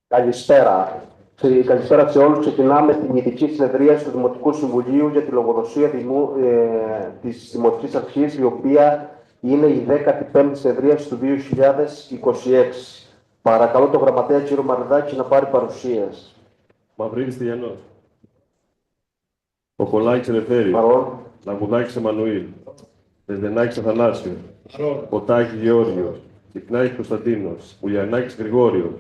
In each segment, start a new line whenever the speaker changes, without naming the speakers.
Καλησπέρα. Καλησπέρα σε όλους. Ξεκινάμε την ειδική συνεδρίαση του Δημοτικού Συμβουλίου για τη λογοδοσία της Δημοτικής Αρχής, η οποία είναι η 15η συνεδρίαση του 2026. Παρακαλώ τον γραμματέα κύριο Μαριδάκη να πάρει παρουσίαση.
Μαυρίδης Τηλιανός. Ποπολάκης Ελευθέρης.
Παρόν.
Λαγουδάκης Εμμανουήλ. Δεσδενάκης Αθανάσιος. Ποτάκης Γεώργιος. Κυκνάκης Κωνσταντίνος. Ουλιανάκης Γρηγόριος.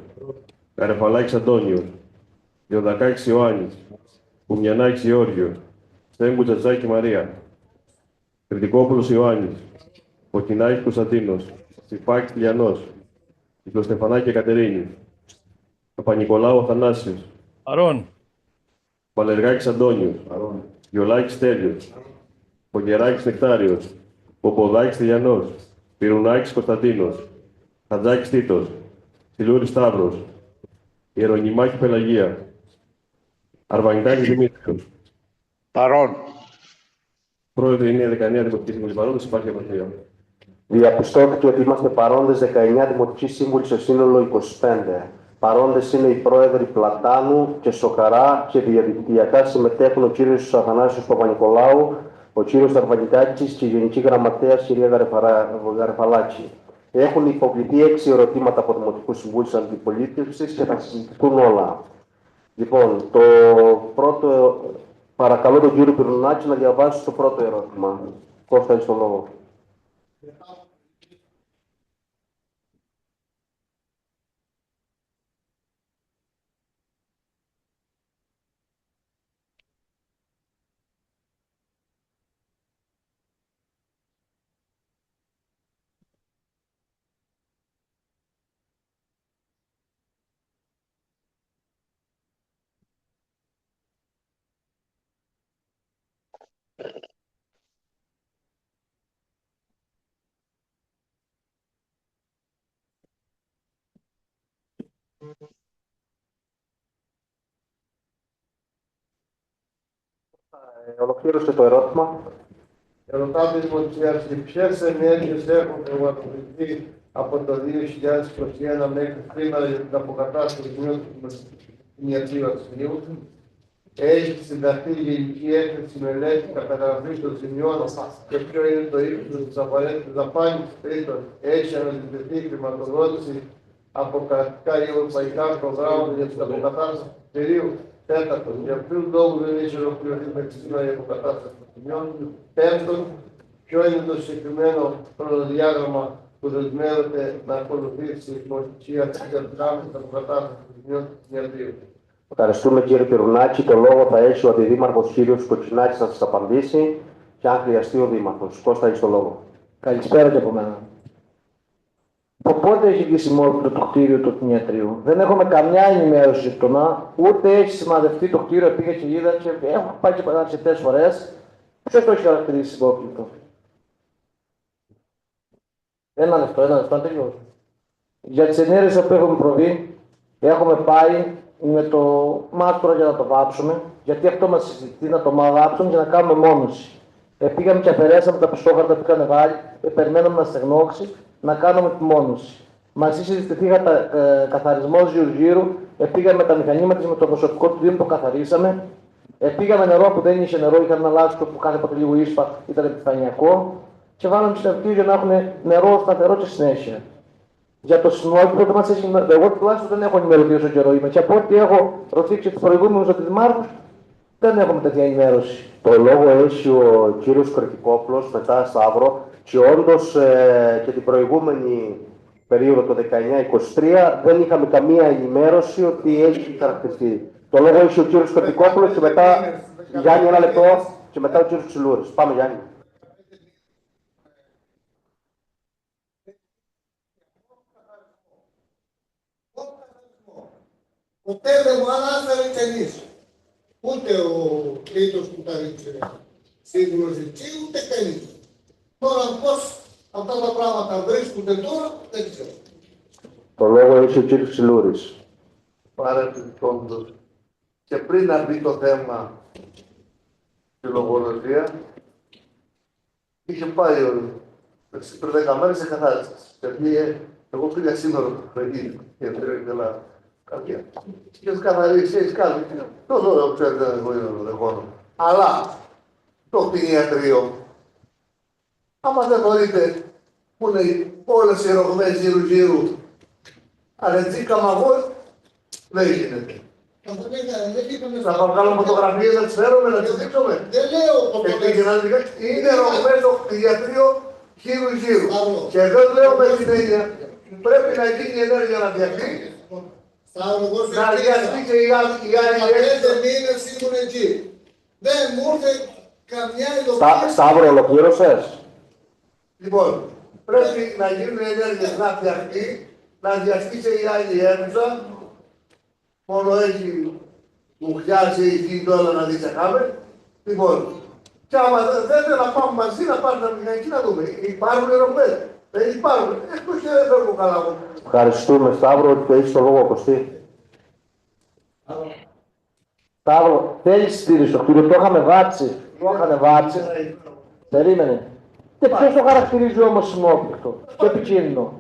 Καρεφαλάκης Αντώνιος. Διοδακάκης Ιωάννης. Κουμιανάκης Γεώργιος. Στέγκου Τζατζάκη Μαρία. Κρητικόπουλος Ιωάννης. Κοκκινάκης Κωνσταντίνος. Τσιφάκης Τηλιανός. Κυκλοστεφανάκη Εκατερίνη. Παπα-Νικολάου Αθανάσιος.
Παρόν.
Παλεργάκης Αντώνιος. Γιολάκης Τέλειος. Πογεράκης Νεκτάριος. Ποποδάκης Τηλιανός. Πυρουνάκης Κωνσταντίνος. Χατζάκης Τίτος. Σιλούρης Σταύρος. Ιερονιμάκη Πελαγία. Αρβανιτάκης Δημήτριος.
Παρόν.
Πρόεδρε είναι 19 Δημοτική Σύμβουλη παρόντες, υπάρχει απαρτία.
Διαπιστώθηκε ότι είμαστε παρόντες 19 Δημοτικοί Σύμβουλοι σε σύνολο 25. Παρόντες είναι οι πρόεδροι Πλατάνου και Σοκαρά και διαδικτυακά συμμετέχουν ο κύριος Αθανάσιος Παπα-Νικολάου, ο κύριος Αρβανιτάκης και η Γενική Γραμματέας κυρία Γαρεφαλάκη. Έχουν υποβληθεί 6 ερωτήματα από Δημοτικού Συμβούλου Αντιπολίτευσης και θα συζητηθούν όλα. Λοιπόν, το πρώτο, παρακαλώ τον κύριο Πυρουνάκη να διαβάσει το πρώτο ερώτημα. Κώστα, έχεις το λόγο. Ολοκλήρωσε το ερώτημα.
Ρωτάμε τη Δημοτική Αρχή, ποιες ενέργειες έχουν πραγματοποιηθεί από το 2021 μέχρι σήμερα για την αποκατάσταση του κτηνιατρίου Αξιού. Έχει συνταχθεί γενική έκθεση μελέτη καταγραφή των ζημιών και ποιο είναι το ύψος της απαραίτητης δαπάνης. Τρίτον, έχει αναζητηθεί χρηματοδότηση από κρατικά ή ευρωπαϊκά προγράμματα για την αποκατάσταση του κτηρίου. Τέταρτον, για ποιους λόγους δεν έχει ολοκληρωθεί μέχρι σήμερα η αποκατάσταση των ζημιών. Πέμπτον, ποιο είναι το συγκεκριμένο χρονοδιάγραμμα που δεσμεύεται να ακολουθήσει η Δημοτική Αρχή για την αποκατάσταση των ζημιών του κτηνιατρίου.
Ευχαριστούμε κύριε Πυρουνάκη. Το λόγο θα έχει ο Αντιδήμαρχος κύριος Κοτσινάκης να σας απαντήσει και αν χρειαστεί ο Δήμαρχος. Κώστα, έχεις το λόγο.
Καλησπέρα και από μένα. Από πότε έχει κλείσει μόνο το κτίριο του κτηνιατρίου? Δεν έχουμε καμιά ενημέρωση πτωμά, ούτε έχει σημαδευτεί το κτίριο, πήγε και είδα και έχω πάει και αρκετές φορές. Ποιος το έχει χαρακτηρίσει υπόκλητο? Ένα λεπτό, αν τελειώσω. Για τις ενέργειες που έχουμε προβεί, έχουμε πάει με το μάστρο για να το βάψουμε, γιατί αυτό μας συζητεί να το βάψουμε και να κάνουμε μόνωση. Πήγαμε και αφαιρέσαμε τα πισόχαρτα που είχαν βάλει, περιμέναμε να στεγνώξει, να κάνουμε επιμόνωση. Μαζί συζητηθήκαμε καθαρισμό γύρω-γύρω, πήγαμε τα μηχανήματα με το προσωπικό του Δήμου, το καθαρίσαμε. Πήγαμε νερό που δεν είχε νερό, είχαν αλλάξει το που κάθε ποτέ λίγο ίσπα, ήταν επιφανειακό. Και βάλαμε συνεργείο για να έχουν νερό σταθερό και συνέχεια. Για το συνόλοιπο δεν μας έχει. Εγώ τουλάχιστον δεν έχω ενημερωθεί όσο καιρό είμαι. Και από ό,τι έχω ρωτήσει του προηγούμενου αντιδημάρχου, δεν έχουμε τέτοια ενημέρωση.
Το λόγο έχει ο κύριος Κρητικόπουλος, μετά Σταύρο, και όντως και την προηγούμενη περίοδο το 19-23 δεν είχαμε καμία ενημέρωση ότι έχει χαρακτηριστεί. Το λόγο έχει ο κύριος Κρητικόπουλος και μετά Γιάννη ένα λεπτό και μετά ο κύριος Ψιλούρης. Πάμε Γιάννη.
Ποτέ δεν μου ανάφερε κανείς. Ούτε ο τρίτος που τα ρίξε σύμβουλος εκεί, ούτε κανείς. Τώρα πώς αυτά τα πράγματα βρίσκονται τώρα, δεν ξέρω.
Το λόγο έχει ο κύριος Ξυλούρης.
Παρεπιπτόντως, και πριν να μπει το θέμα στη λογοδοσία, είχε πάει πριν 10 μέρες σε καθάριση. Γιατί εγώ πήγα σήμερα το πρωί και έτρεχε καλά καρδιά. Και καθαρίσει, έχεις κάνει. Το δω, ξέρετε, εγώ είναι το δεχόνο. Αλλά το κτηνιατρίο, άμα δεν το δείτε, που είναι όλες οι ρογμές γύρου-γύρου, αρετζή καμαγό, δεν γίνεται. Θα πάμε κάνουμε φωτογραφίες, να τις φέρουμε, να τις δείξουμε. Δεν λέω φωτογραφίες. Είναι ρογμές το κτηνιατρίο γύρου-γύρου. Και δεν λέω με την έννοια, πρέπει να γίνει η ενέργεια να διαχθεί. Να διαχθεί και η άλλη έξω. 5 μήνες ήμουν εκεί. Δεν μου ήρθε καμιά ειδοποίηση.
Σταύρο, ολοκλήρωσες.
Λοιπόν, πρέπει να γίνουν οι ενέργειες να διαχθεί, να διαχθεί και η άλλη αίθουσα. Μόνο έχει μουχιάσει εκεί τώρα να διτσακάμε. Λοιπόν, και άμα θέλετε να πάμε μαζί, να πάρουμε τα μηχανική να δούμε. Υπάρχουν ρογμές. Δεν υπάρχουν. Εκτός και δεν φεύγω καλά μου.
Ευχαριστούμε, Σταύρο, ότι έχεις το λόγο, Κωστή.
Σταύρο, θέλεις στήριξη στο κτίριο, το είχαμε βάψει. Το είχαμε βάψει. Περίμενε. Και ποιος το χαρακτηρίζει όμως σεισμόπληκτο και επικίνδυνο.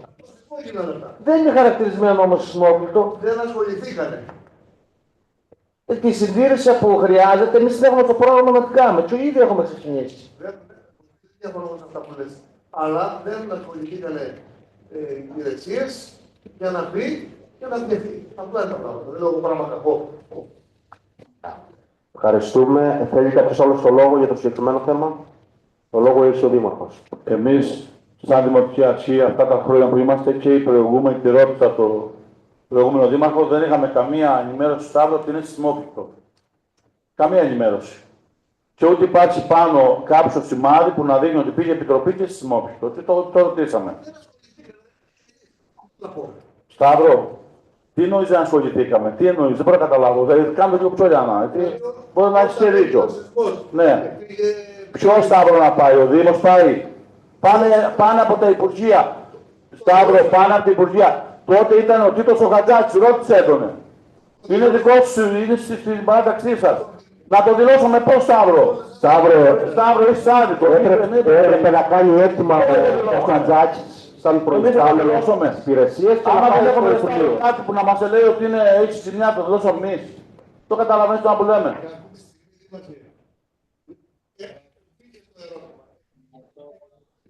Δεν είναι χαρακτηρισμένο όμως σεισμόπληκτο.
Δεν ασχοληθήκανε.
Τη συντήρηση που χρειάζεται, εμείς την έχουμε το πρόγραμμα να την κάνουμε. Και ήδη έχουμε ξεκινήσει.
Δεν διαφωνώ σε αυτά που λες. Αλλά δεν ασχοληθήκανε υπηρεσίες για να μπει και να βγει. Απλά είναι τα πράγματα. Δεν λέω πράγμα κακό.
Ευχαριστούμε. Θέλει κάποιος άλλος το λόγο για το συγκεκριμένο θέμα. Το λόγο έχει ο Δήμαρχος.
Εμείς, σαν Δημοτική Αρχή, αυτά τα χρόνια που είμαστε και οι προηγούμενοι, τη ρώτησα το προηγούμενο Δήμαρχο, δεν είχαμε καμία ενημέρωση στο Σταύρο ότι είναι σεισμόπληκτο. Καμία ενημέρωση. Και ούτε υπάρχει πάνω κάποιο σημάδι που να δείχνει ότι πήγε επιτροπή και σεισμόπληκτο. Τι το ρωτήσαμε. Σταύρο, τι εννοείς δεν ασχοληθήκαμε, τι εννοείς, δεν μπορώ να καταλάβω. Δηλαδή, κάνουμε λίγο ψωλιάνα. Μπορεί να έχει και δίκιο. Ναι. Ποιο Σταύρο να πάει, ο Δήμος πάει. Πάνε από τα Υπουργεία. Σταύρο, πάνε από τα Υπουργεία. Τότε ήταν ο Τίτος ο Χατζάκης, ρώτησε τον. Είναι δικό σου, είναι στην παράταξή σας. Να το δηλώσουμε πώς, Σταύρο. Σταύρο, έχεις άδικο.
Έπρεπε να κάνει έτοιμα ο Χατζάκης σαν προϊστάμενος της υπηρεσίας και
άμα
να
δεν
πάει
έχουμε
στο Υπουργείο.
κάτι που να μας λέει ότι έχει σημεία, το δώσω εμείς. Το καταλαβαίνεις τώρα που λέμε.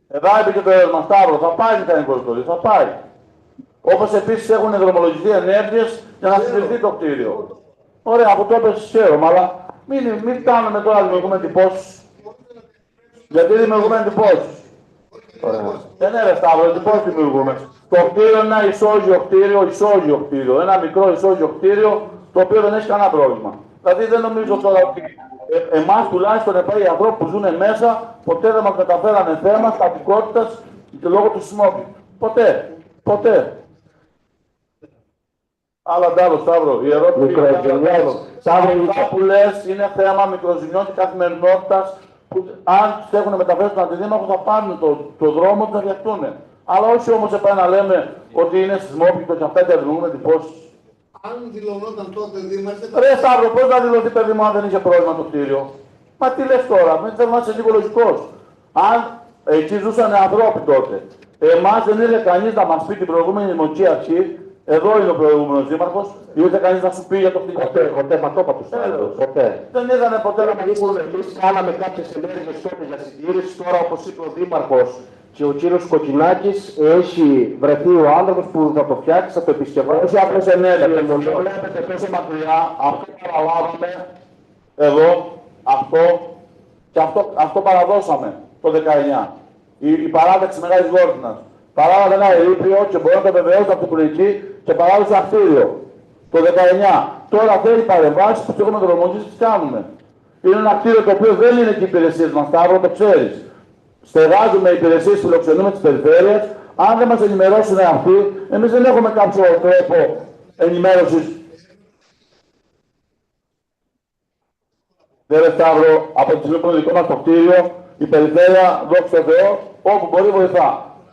Εδώ έπαιξε το έρευνα, Σταύρο, θα πάει μηχανικός στολής, θα πάει. Όπως επίσης έχουν δρομολογηθεί ενέργειες για να συντηρηθεί το κτίριο. Ωραία, από το έπαιξε χαίρομαι, αλλά μην φτάνουμε τώρα να δημιουργούμε εντυπώσεις. Γιατί δημιουργούμε εντυπώσεις. Δεν είναι ρε Σταύρο, εντυπώσεις δημιουργούμε. Το κτίριο είναι ένα ισόγειο κτίριο, ένα μικρό ισόγειο κτίριο, το οποίο δεν έχει κανένα πρόβλημα. Δηλαδή δεν νομίζω τώρα ότι εμάς τουλάχιστον οι ανθρώποι που ζουν μέσα ποτέ δεν μας μεταφέρανε θέμα στατικότητας και λόγω του σεισμόπληκτου. Ποτέ. Αλλά αντάλλο, Σταύρο, η ερώτηση αυτά που λες είναι θέμα μικροζημιών και καθημερινότητας που αν τους έχουν μεταφέρει στον αντιδήμαρχο θα πάρουν το δρόμο τους να διαχτούν. Αλλά όχι όμως επάει να λέμε ότι είναι σεισμόπληκτο και αυτά και δημιουργούμε εντυπώσεις.
Αν δηλωνόταν τότε δήμαρχε.
Ρε Σταύρο, πώς θα δηλωθεί παιδί μου αν δεν είχε πρόβλημα το κτίριο. Μα τι λες τώρα, μην θέλω να είσαι λίγο λογικός. Αν εκεί ζούσαν ανθρώποι τότε, εμάς δεν ήρθε κανείς να μας πει την προηγούμενη Δημοτική Αρχή, εδώ είναι ο προηγούμενος Δήμαρχος, ήρθε κανείς να σου πει για το κτίριο.
Ποτέ, μα το είπα του Σταύρου. Ποτέ.
Δεν είδανε ποτέ να μας πούνε.
Εμείς κάναμε κάποιες ενέργειες τότε για συντήρηση, τώρα όπως είπε ο Δήμαρχος και ο κύριος Κοκκινάκης, έχει βρεθεί ο άνθρωπος που θα το φτιάξει, θα το επισκευάσει.
Όχι απλές ενέργειες. Βλέπετε πόσο μακριά, αυτό παραλάβαμε εδώ, και αυτό παραδώσαμε το 19. Η παράταξη Μεγάλης Γόρδινας. Παράλαβε ένα ερείπιο και μπορεί να το βεβαιώσει από την πολιτική και παράδοσε ένα κτίριο το 19. Τώρα θέλει παρεμβάσεις που έχουμε δρομολογήσει, τις κάνουμε. Είναι ένα κτίριο το οποίο δεν είναι και οι υπηρεσίες μας, Σταύρο, το ξέρεις. Στεγάζουμε υπηρεσίες, φιλοξενούμε τις περιφέρειες. Αν δεν μας ενημερώσουν αυτοί, εμείς δεν έχουμε κάποιο τρόπο ενημέρωσης. Κύριε Σταύρο, από τη στιγμή που είναι δικό μας το κτίριο, η περιφέρεια, δόξα τω Θεώ, όπου μπορεί βοηθά.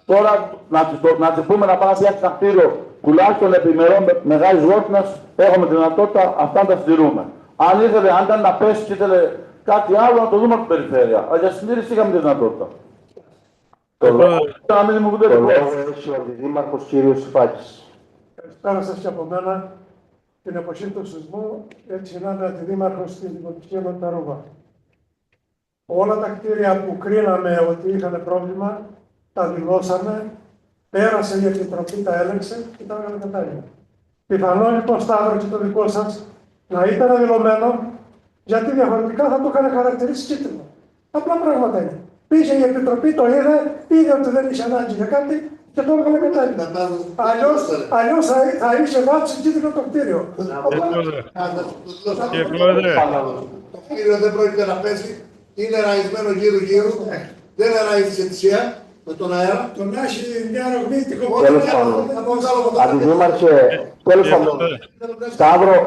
Τώρα να τις πούμε να πάνε να φτιάξει ένα κτίριο τουλάχιστον επιμερών μεγάλης γόρτινας, έχουμε τη δυνατότητα αυτά να τα στηρούμε. Αν ήταν να πέσει και ήθελε κάτι άλλο, να το δούμε από την περιφέρεια. Αλλά για συντήρηση είχαμε τη δυνατότητα.
Το λόγο
Να μην δημιουργούνται
έχει ο Αντιδήμαρχος κύριος Σιφάκης.
Καλησπέρα σας και από μένα. Την εποχή του σεισμού, έτσι να είμαι αντιδήμαρχος στη Δημοτική Ενότητα Ρούβα. Όλα τα κτίρια που κρίναμε ότι είχαν πρόβλημα, τα δηλώσαμε, πέρασε η Επιτροπή, τα έλεξε και τα έβγαλε κατάλληλα. Πιθανό λοιπόν, Σταύρο, και το δικό σας να ήταν δηλωμένο, γιατί διαφορετικά θα το είχαν χαρακτηρίσει κίτρινο. Απλά πράγματα είναι. Πήγε η Επιτροπή, το είδε ότι δεν είχε ανάγκη για κάτι και το έβγαλε κατάλληλα. Αλλιώς θα είχε βάψει κίτρινο το κτίριο.
Το κτίριο δεν πρόκειται να πέσει. Είναι ραϊσμένο γύρω-γύρω. Δεν ραϊζησε θυσία με τον αέρα.
Τον έχει μια ρογμή
Τέλος πάντων. Αντιδήμαρχε, τέλος πάντων.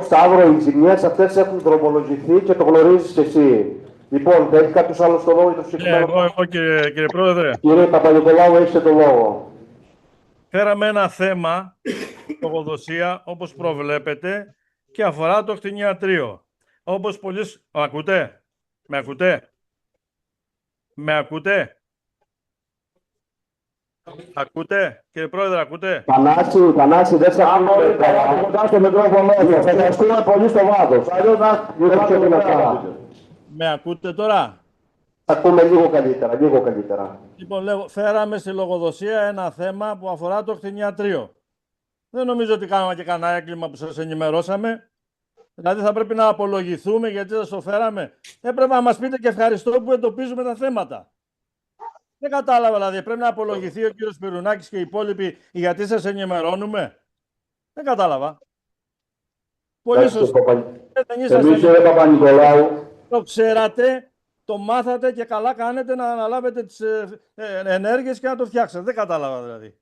Σταύρο, οι ζημιές αυτές έχουν δρομολογηθεί και το γνωρίζεις και εσύ. Λοιπόν, θα έχει κάποιος άλλος το λόγο για το συγκεκριμένο?
Εγώ κύριε Πρόεδρε.
Κύριε Παπα-Νικολάου, έχετε το λόγο.
Φέραμε ένα θέμα, λογοδοσία, όπως προβλέπετε, και αφορά το κτηνιατρίο. Όπως πολλοί... Ακούτε? Με ακούτε? Με ακούτε? Ακούτε? Κύριε Πρόεδρε, ακούτε?
Θανάση, δεν σε ακούτε.
κοντά στο μικρόφωνο, θα ευχαριστούμε πολύ στο βάθος. Αλλιώς να
Με ακούτε τώρα?
Ακούμε λίγο καλύτερα.
Λοιπόν, φέραμε στη λογοδοσία ένα θέμα που αφορά το κτηνιατρίο. Δεν νομίζω ότι κάναμε και κανένα έγκλημα που σας ενημερώσαμε. Δηλαδή θα πρέπει να απολογηθούμε γιατί σας το φέραμε. Έπρεπε να μας πείτε και ευχαριστώ που εντοπίζουμε τα θέματα. Δεν κατάλαβα, δηλαδή πρέπει να απολογηθεί ο κύριος Πυρουνάκης και οι υπόλοιποι γιατί σας ενημερώνουμε. Δεν κατάλαβα. Πολύ σωστά.
Εμείς, κύριε Παπα-Νικολάου,
το ξέρατε, το μάθατε και καλά κάνετε να αναλάβετε τις ενέργειες και να το φτιάξετε. Δεν κατάλαβα δηλαδή.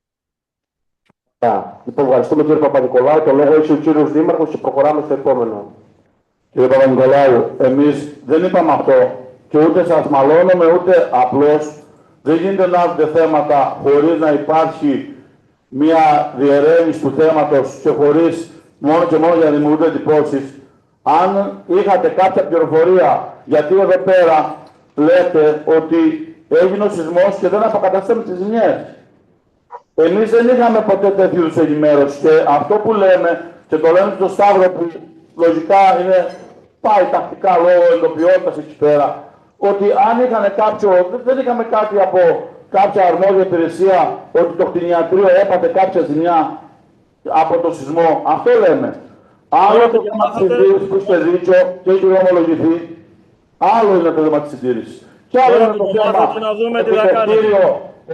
Λοιπόν, ευχαριστούμε κύριε Παπα-Νικολάου. Το λόγο έχει ο κύριος Δήμαρχος και προχωράμε στο επόμενο.
Κύριε Παπα-Νικολάου, εμείς δεν είπαμε αυτό και ούτε σας μαλώνουμε ούτε απλώς. Δεν γίνεται να έρθετε θέματα χωρίς να υπάρχει μια διερεύνηση του θέματος και χωρίς μόνο και μόνο για να δημιουργούνται εντυπώσεις. Αν είχατε κάποια πληροφορία, γιατί εδώ πέρα λέτε ότι έγινε ο σεισμός και δεν αποκαταστήσαμε τις ζημιές. Εμείς δεν είχαμε ποτέ τέτοιου είδους ενημέρωση και αυτό που λέμε και το λέμε στο Σταύρο που λογικά πάει τακτικά λόγω εντοπιότητας εκεί πέρα, ότι αν είχαν δεν είχαμε κάτι από κάποια αρμόδια υπηρεσία ότι το κτηνιατρίο έπαθε κάποια ζημιά από το σεισμό. Αυτό λέμε. Άλλο το θέμα της συντήρησης που είστε δίκιο και έχει ομολογηθεί, άλλο είναι το θέμα της συντήρησης. Και άλλο είναι το θέμα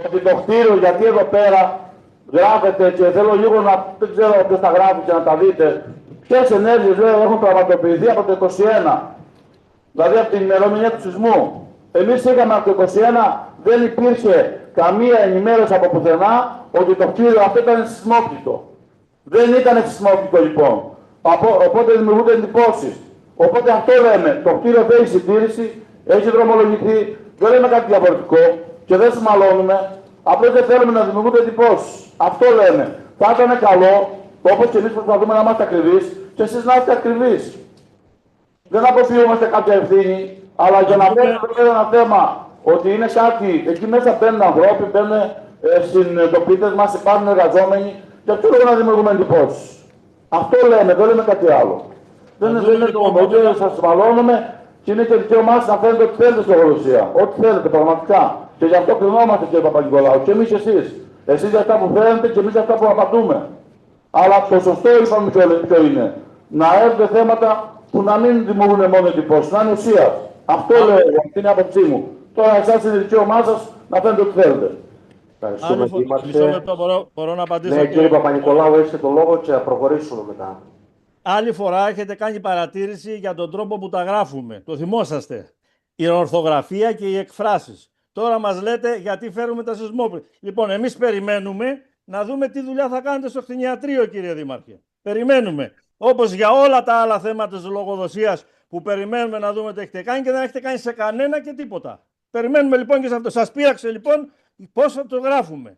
ότι το κτίριο, γιατί εδώ πέρα γράφεται και θέλω λίγο να, δεν ξέρω ποιος τα γράφει και να τα δείτε, ποιες ενέργειες έχουν πραγματοποιηθεί από το 21. Δηλαδή από την ημερομηνία του σεισμού. Εμείς είχαμε από το 21, δεν υπήρχε καμία ενημέρωση από πουθενά ότι το κτίριο αυτό ήταν σεισμόπληκτο. Δεν ήταν σεισμόπληκτο λοιπόν. Οπότε δημιουργούνται εντυπώσεις. Οπότε αυτό λέμε. Το κτίριο δεν έχει συντήρηση, έχει δρομολογηθεί, δεν λέμε κάτι διαφορετικό και δεν σου μαλώνουμε. Απλώς δεν θέλουμε να δημιουργούνται εντυπώσεις. Αυτό λέμε. Θα ήταν καλό, όπως και εμείς προσπαθούμε να είμαστε ακριβείς, και εσείς να είστε ακριβείς. Δεν αποφύγομαστε κάποια ευθύνη, αλλά για να παίρνουμε ένα θέμα ότι είναι κάτι, εκεί μέσα μπαίνουν ανθρώποι, μπαίνουν συνειδητοποιητές μας, υπάρχουν εργαζόμενοι, και αυτό λόγω να δημιουργούμε εντυπώσεις. Αυτό λέμε, δεν λέμε κάτι άλλο. Δεν είναι το ότι σας μαλώνουμε και είναι και δικαίωμά σας να φαίνεται ότι θέλετε στη λογοδοσία. Ό,τι θέλετε πραγματικά. Και γι' αυτό κρινόμαστε, κύριε Παπα-Νικολάου, και εμείς εσείς. Εσείς για αυτά που φαίνεται και εμείς για αυτά που απαντούμε. Αλλά το σωστό είπαμε ποιο είναι. Να έρθουν θέματα που να μην δημιουργούν μόνο εντυπώσεις, να είναι ουσία. Αυτό λέω εγώ, αυτή είναι η άποψή μου. Τώρα εσάς είναι δικαίωμά σας να φαίνεται ότι θέλετε.
Ευχαριστούμε,
μπορώ να απαντήσω.
Ναι, κύριε Παπα-Νικολάου, έχετε το λόγο και θα προχωρήσουμε μετά.
Άλλη φορά έχετε κάνει παρατήρηση για τον τρόπο που τα γράφουμε. Το θυμόσαστε. Η ορθογραφία και οι εκφράσεις. Τώρα μας λέτε γιατί φέρουμε τα σεισμόπληκτα. Λοιπόν, εμείς περιμένουμε να δούμε τι δουλειά θα κάνετε στο κτηνιατρίο, κύριε Δήμαρχε. Περιμένουμε. Όπως για όλα τα άλλα θέματα της λογοδοσίας που περιμένουμε να δούμε τι έχετε κάνει και δεν έχετε κάνει σε κανένα και τίποτα. Περιμένουμε λοιπόν και σε αυτό. Σας πείραξε λοιπόν πώς θα το γράφουμε.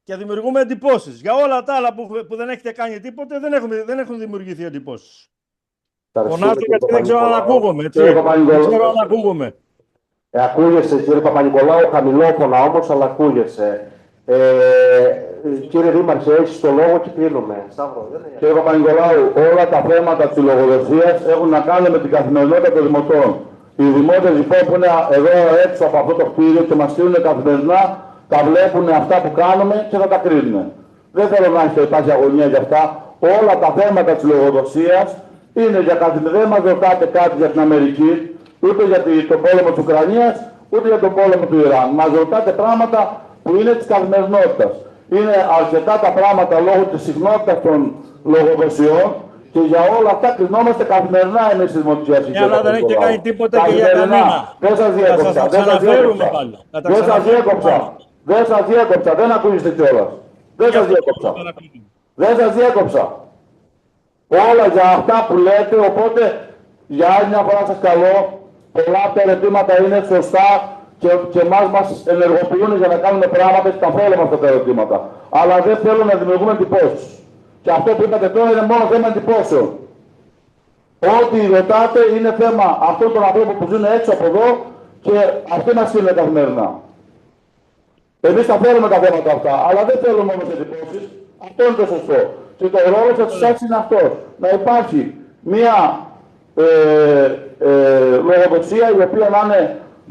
Και δημιουργούμε εντυπώσεις. Για όλα τα άλλα που δεν έχετε κάνει τίποτε, δεν έχουν δημιουργηθεί εντυπώσεις. Φωνάζω γιατί δεν ξέρω αν ακούγομαι. Έτσι. Δεν ξέρω αν ακούγομαι.
Ακούγεσαι, κύριε Παπα-Νικολάου, χαμηλόφωνα όμως, αλλά ακούγεσαι. Κύριε Δήμαρχε, έχεις το λόγο και κλείνουμε.
Κύριε Παπα-Νικολάου, όλα τα θέματα της λογοδοσίας έχουν να κάνουν με την καθημερινότητα των δημοτών. Οι δημότες λοιπόν που είναι εδώ έξω από αυτό το κτίριο και μας στείλουν καθημερινά, τα βλέπουν αυτά που κάνουμε και θα τα κρίνουν. Δεν θέλω να υπάρχει αγωνία για αυτά. Όλα τα θέματα της λογοδοσίας είναι για καθημερινά. Δεν μας ρωτάτε κάτι για την Αμερική, ούτε για τον πόλεμο της Ουκρανίας, ούτε για τον πόλεμο του Ιράν. Μας ρωτάτε πράγματα που είναι της καθημερινότητας. Είναι αρκετά τα πράγματα λόγω της συχνότητας των λογοδοσιών και για όλα αυτά κρινόμαστε καθημερινά εμείς στις Δημοτικές Αρχές.
Αλλά δεν έχετε κάνει τίποτα και για κανένα.
Δεν σας διέκοψα. Δεν σας διέκοψα. Δεν ακούγεστε κιόλας. Δεν σας διέκοψα. Δεν σας διέκοψα. Όλα για αυτά που λέτε, οπότε για άλλη μια φορά σας καλώ, πολλά από τα ερωτήματα είναι σωστά και εμάς μας ενεργοποιούν για να κάνουμε πράγματα και τα θέλουμε αυτά τα ερωτήματα. Αλλά δεν θέλω να δημιουργούμε εντυπώσεις. Και αυτό που είπατε τώρα είναι μόνο θέμα εντυπώσεων. Ό,τι ρωτάτε είναι θέμα αυτών των ανθρώπων που ζουν έξω από εδώ και αυτοί μας στείλουν καθημερινά. Εμείς τα θέλουμε τα θέματα αυτά, αλλά δεν θέλουμε όμως εντυπώσεις. Αυτό είναι το σωστό. Και το ρόλο σας είναι αυτός. Να υπάρχει μια λογοδοσία η οποία να είναι,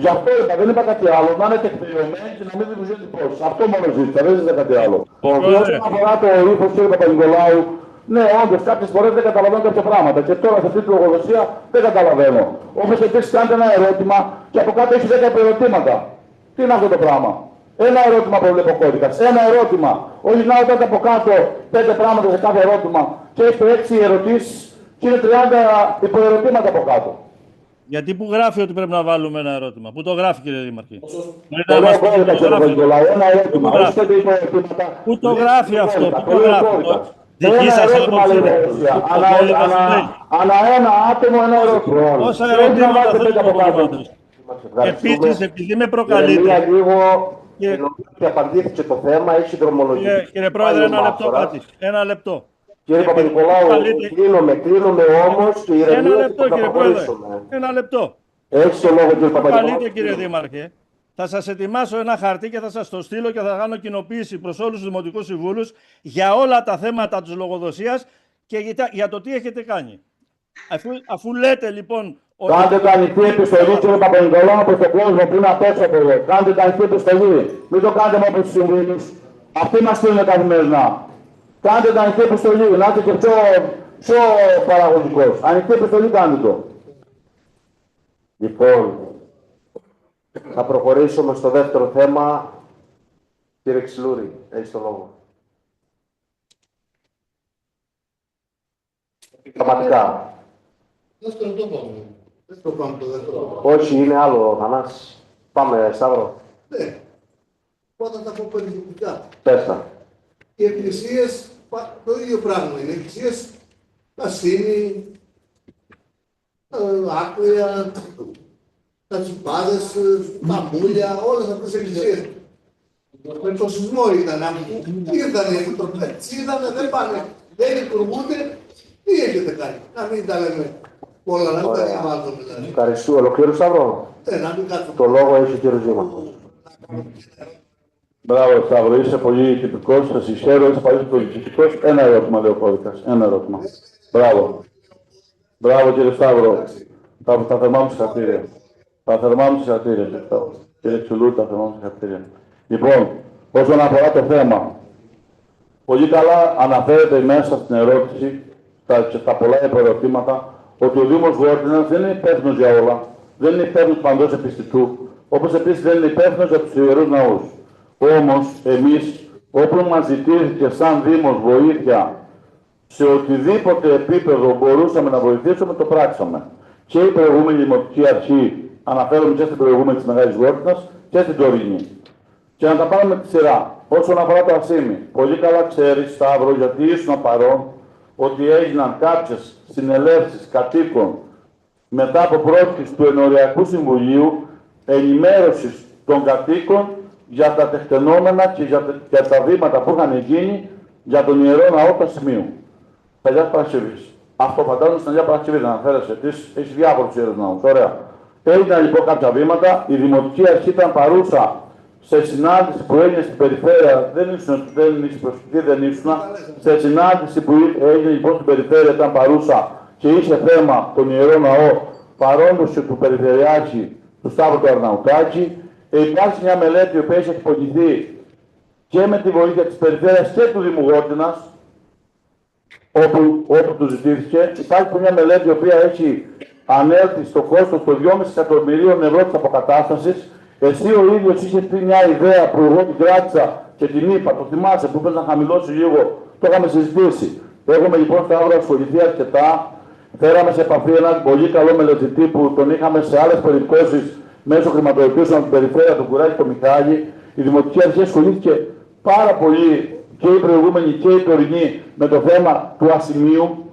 γι' αυτό είπα, δεν είπα κάτι άλλο, να είναι τεκμηριωμένη και να μην δημιουργεί εντυπώσεις. Αυτό μόνο ζήτησα, δεν ζήτησα κάτι άλλο. Όσον αφορά το ύφος του κ. Παπα-Νικολάου, ναι, όντως κάποιες φορές δεν καταλαβαίνω κάποια πράγματα και τώρα σε αυτή τη λογοδοσία δεν καταλαβαίνω. Όπως επίσης κάνετε ένα ερώτημα και από κάτω έχει 10 ερωτήματα. Τι είναι αυτό το πράγμα? Ένα ερώτημα προβλέπει ο κώδικας. Ένα ερώτημα. Όχι να ρωτάτε από κάτω 5 πράγματα σε κάθε ερώτημα και έχετε 6 ερωτήσεις και είναι 30 υποερωτήματα από κάτω.
Γιατί που γράφει ότι πρέπει να βάλουμε ένα ερώτημα? Πού το γράφει, κύριε Δήμαρχε?
Το λέω κώδικα, κύριε Παπα-Νικολάου. Ένα ερώτημα. Όχι 5 υποερωτήματα.
Πού το γράφει αυτό? Πού το γράφει?
Δική σας ερώτηση. Ανά ένα άτομο ένα ερώτημα.
Όσα ερωτήματα θέλετε. Επίσης, επειδή με προκαλείτε.
Και απαντήθηκε το θέμα, έχει δρομολογήσει.
Κύριε Πρόεδρε, ένα λεπτό.
Κύριε Παπα-Νικολάου, κλείνουμε όμως και η ηρεμία θα προχωρήσουμε.
Ένα λεπτό.
Έχεις το λόγο, κύριε Παπα-Νικολάου.
Καλείτε, κύριε Δήμαρχε. Θα σας ετοιμάσω ένα χαρτί και θα σας το στείλω και θα κάνω κοινοποίηση προς όλους τους δημοτικούς συμβούλους για όλα τα θέματα της λογοδοσίας και για το τι έχετε κάνει. Αφού λέτε λοιπόν...
Κάντε τα ανοιχτή επιστολή, κύριε Παπα-Νικολάου, προς τον κόσμο που είναι απ' έξω από εδώ. Κάντε τα ανοιχτή επιστολή. Μην το κάνετε μόνο προς τους συμβούλους. Αυτοί μας στείλουν καθημερινά. Κάντε τα ανοιχτή επιστολή, να είστε και πιο παραγωγικός. Ανοιχτή επιστολή κάντε το.
Λοιπόν, θα προχωρήσουμε στο δεύτερο θέμα. Κύριε Ξυλούρη, έχεις το λόγο. Πραγματικά.
Δεν το πάμε το δεύτερο.
Όχι, είναι άλλο, Θανάση. Πάμε, Σταύρο.
Ναι. Πρώτα θα πω περιληπτικά.
Πες τα.
Οι εκκλησίες, το ίδιο πράγμα είναι. Οι εκκλησίες, τα Σύνη, Άκρια, τα Τσιπάδες, τα Μούλια, όλες αυτές τις εκκλησίες. Με το σεισμό ήταν, ήρθαν οι επιτροπές, είδανε, δεν πάνε, δεν λειτουργούνται. Τι έχετε κάνει, να μην τα λέμε όλα, να μην τα διαβάζουμε δηλαδή.
Ευχαριστώ. Ολοκλήρω, Σταύρο.
Να μην κάτσουμε.
Το λόγο έχει ο κύριος Δήμαρχος.
Μπράβο, Σταύρο, είσαι πολύ τυπικός, σε συγχαίρω, είσαι πολύ τυπικός. Ένα ερώτημα, λέει ο κώδικας. Ένα ερώτημα. Μπράβο. Μπράβο, κύριε Σταύρο. Τα θερμά μου συγχαρητήρια. Τα θερμά μου συγχαρητήρια, κύριε Ξυλούρη, τα θερμά μου συγχαρητήρια. Λοιπόν, όσον αφορά το θέμα, πολύ καλά αναφέρεται μέσα στην ερώτηση, στα πολλά ερωτήματα, ότι ο Δήμος Βόρτινας δεν είναι υπεύθυνος για όλα. Δεν είναι υπεύθυνος παντός επιστητού, όπως επίσης δεν είναι υπεύθυνος για τους ιερούς ναούς. Όμως, εμείς, όπου μας ζητήθηκε σαν Δήμος βοήθεια, σε οτιδήποτε επίπεδο μπορούσαμε να βοηθήσουμε, το πράξαμε. Και η προηγούμενη Δημοτική Αρχή, αναφέρομαι και στην προηγούμενη της Μεγάλης Βόρτινας και στην τωρινή. Και να τα πάρουμε τη σειρά. Όσον αφορά το Ασίμι, πολύ καλά ξέρεις, Σταύρο, γιατί ήσουν παρόν, ότι έγιναν κάποιες συνελεύσεις κατοίκων μετά από πρόσκληση του Ενοριακού Συμβουλίου, ενημέρωσης των κατοίκων για τα τεκτενόμενα και για τα βήματα που είχαν γίνει για τον Ιερό Ναό του Ασημείου. Αγίας Παρασκευής. Αυτό φαντάζομαι στην Αγία Παρασκευή δεν αναφέρεσαι. Έχει διάφορους Ιερούς Ναούς. Ωραία. Έγιναν λοιπόν κάποια βήματα. Η Δημοτική Αρχή ήταν παρούσα σε συνάντηση που έγινε στην περιφέρεια. Δεν ήσουν. Σε συνάντηση που έγινε λοιπόν στην περιφέρεια ήταν παρούσα και είχε θέμα τον Ιερό Ναό, παρόντωση του Περιφερειάρχη του Σταύρου του Αρναουτάκη. Υπάρχει μια μελέτη που έχει εκπονηθεί και με τη βοήθεια της Περιφέρειας και του Δήμου Γότινας, όπου του ζητήθηκε. Υπάρχει μια μελέτη η οποία έχει ανέλθει στο κόστος των 2,5 εκατομμυρίων ευρώ της αποκατάστασης. Εσύ ο ίδιος είχες πει μια ιδέα που εγώ την κράτησα και την είπα, το θυμάσαι, που είπες να χαμηλώσει λίγο, το είχαμε συζητήσει. Έχουμε λοιπόν στο Σταύρο ασχοληθεί αρκετά. Φέραμε σε επαφή έναν πολύ καλό μελετητή που τον είχαμε σε άλλες περιπτώσεις μέσω χρηματοδοτήσεων από την περιφέρεια του Κουράκη, το Μιχάλη. Η Δημοτική Αρχή ασχολήθηκε πάρα πολύ και η προηγούμενη και η τωρινή με το θέμα του Ασημείου,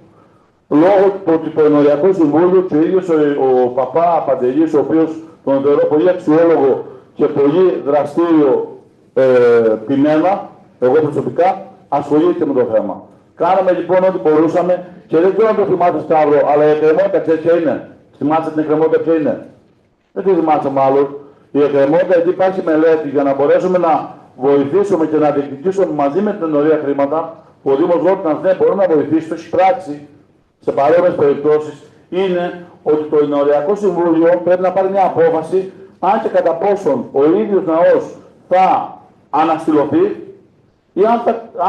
λόγω του ότι το Ενοριακό Συμβούλιο και ο ίδιος ο Παπά Παντελής, ο οποίος τον θεωρώ πολύ αξιόλογο και πολύ δραστήριο ποιμένα, εγώ προσωπικά, ασχολήθηκε με το θέμα. Κάναμε λοιπόν ό,τι μπορούσαμε και δεν ξέρω αν το θυμάστε, Σταύρο, αλλά η εκκρεμότητα ποια είναι. Θυμάστε την εκκρεμότητα ποια είναι. Δεν τη θυμάστε μάλλον. Η εκκρεμότητα, γιατί υπάρχει μελέτη για να μπορέσουμε να βοηθήσουμε και να διεκδικήσουμε μαζί με την ενορία χρήματα, που ο Δήμος Γότινας ναι, μπορούμε να βοηθήσει, το έχει πράξει σε παρόμοιες περιπτώσεις, είναι ότι το Ενοριακό Συμβούλιο πρέπει να πάρει μια απόφαση αν και κατά πόσον ο ίδιος ναός θα αναστηλωθεί ή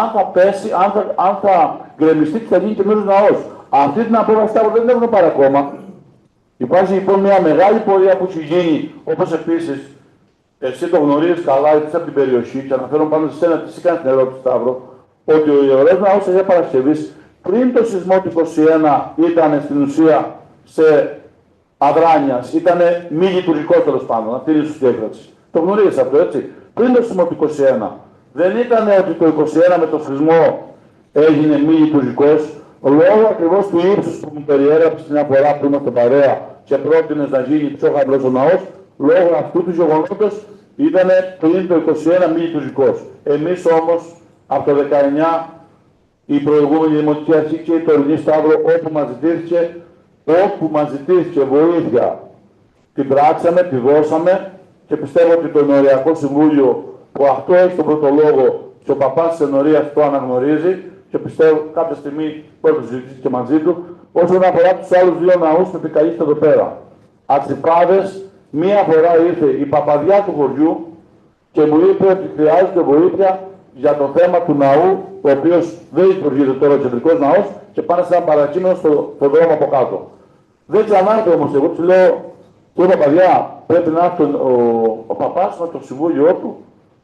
αν θα πέσει, αν θα γκρεμιστεί και θα γίνει καινούργιος ναός. Αυτή την απόφαση δεν την έχουμε πάρει ακόμα. Υπάρχει λοιπόν μια μεγάλη πορεία που έχει γίνει, όπως επίσης εσύ το γνωρίζεις καλά, γιατί είσαι από την περιοχή και αναφέρω πάνω σε εσένα, τι έκανε την ερώτηση, Σταύρο, ότι ο Ιερός Ναός Αγίας Παρασκευής πριν το σεισμό του 21 ήταν στην ουσία σε αδράνειας, ήταν μη λειτουργικό τέλος πάντων, αυτή είναι η σωστή έκφραση. Το γνωρίζεις αυτό, έτσι. Πριν το σεισμό του 21. Δεν ήταν ότι το 21 με το σεισμό έγινε μη λειτουργικός, λόγω ακριβώς του ύψους που μου περιέγραψε την φορά που είμαστε παρέα και πρότεινες να γίνει πιο χαμηλός ο ναός, λόγω αυτού του γεγονότος ήταν πριν το 21 μη λειτουργικός. Εμείς όμως από το 19 η προηγούμενη Δημοτική Αρχή και η τωρινή, Σταύρο, όπου μας ζητήθηκε βοήθεια, την πράξαμε, τη δώσαμε και πιστεύω ότι το Ενοριακό Συμβούλιο που αυτό έχει τον πρώτο λόγο και ο παπάς της ενορίας το αναγνωρίζει και πιστεύω κάποια στιγμή μπορεί να το συζητήσει και μαζί του. Όσον αφορά τους άλλους δύο ναούς που επικαλείστε εδώ πέρα, Ατσιπάδες, μία φορά ήρθε η παπαδιά του χωριού και μου είπε ότι χρειάζεται βοήθεια για το θέμα του ναού, ο οποίος δεν λειτουργείται τώρα ο κεντρικός ναός και πάνε σε ένα παρακείμενο στο δρόμο από κάτω. Δεν ξανάρθε όμως, εγώ του λέω, κύριε παπαδιά, πρέπει να έρθει ο παπάς με το συμβούλιο του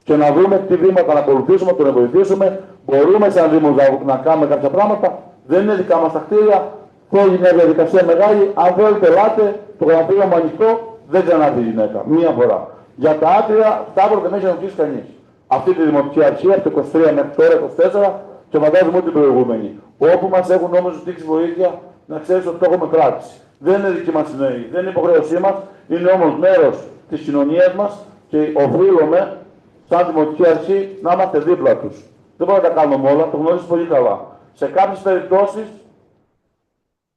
και να δούμε τι βήματα να ακολουθήσουμε, τον βοηθήσουμε. Μπορούμε σαν Δήμος να κάνουμε κάποια πράγματα. Δεν είναι δικά μας τα κτίρια. Θέλει μια διαδικασία μεγάλη. Αν θέλετε, ελάτε, το γραφείο μου ανοιχτό, δεν ξανάρθει η γυναίκα. Μία φορά. Για τα άτρια, Σταύρο δεν έχει ανοιχτήσει κανείς. Αυτή τη Δημοτική Αρχή, από το 23 μέχρι τώρα, 24 και φαντάζομαι ότι την προηγούμενη. Όπου μας έχουν όμως ζητήσει βοήθεια, να ξέρεις ότι το έχουμε κράτηση. Δεν είναι δική μας συνέχεια, δεν είναι υποχρέωσή μας, είναι όμως μέρος της κοινωνίας μας και οφείλουμε, σαν Δημοτική Αρχή, να είμαστε δίπλα τους. Δεν μπορούμε να τα κάνουμε όλα, το γνωρίζεις πολύ καλά. Σε κάποιες περιπτώσεις,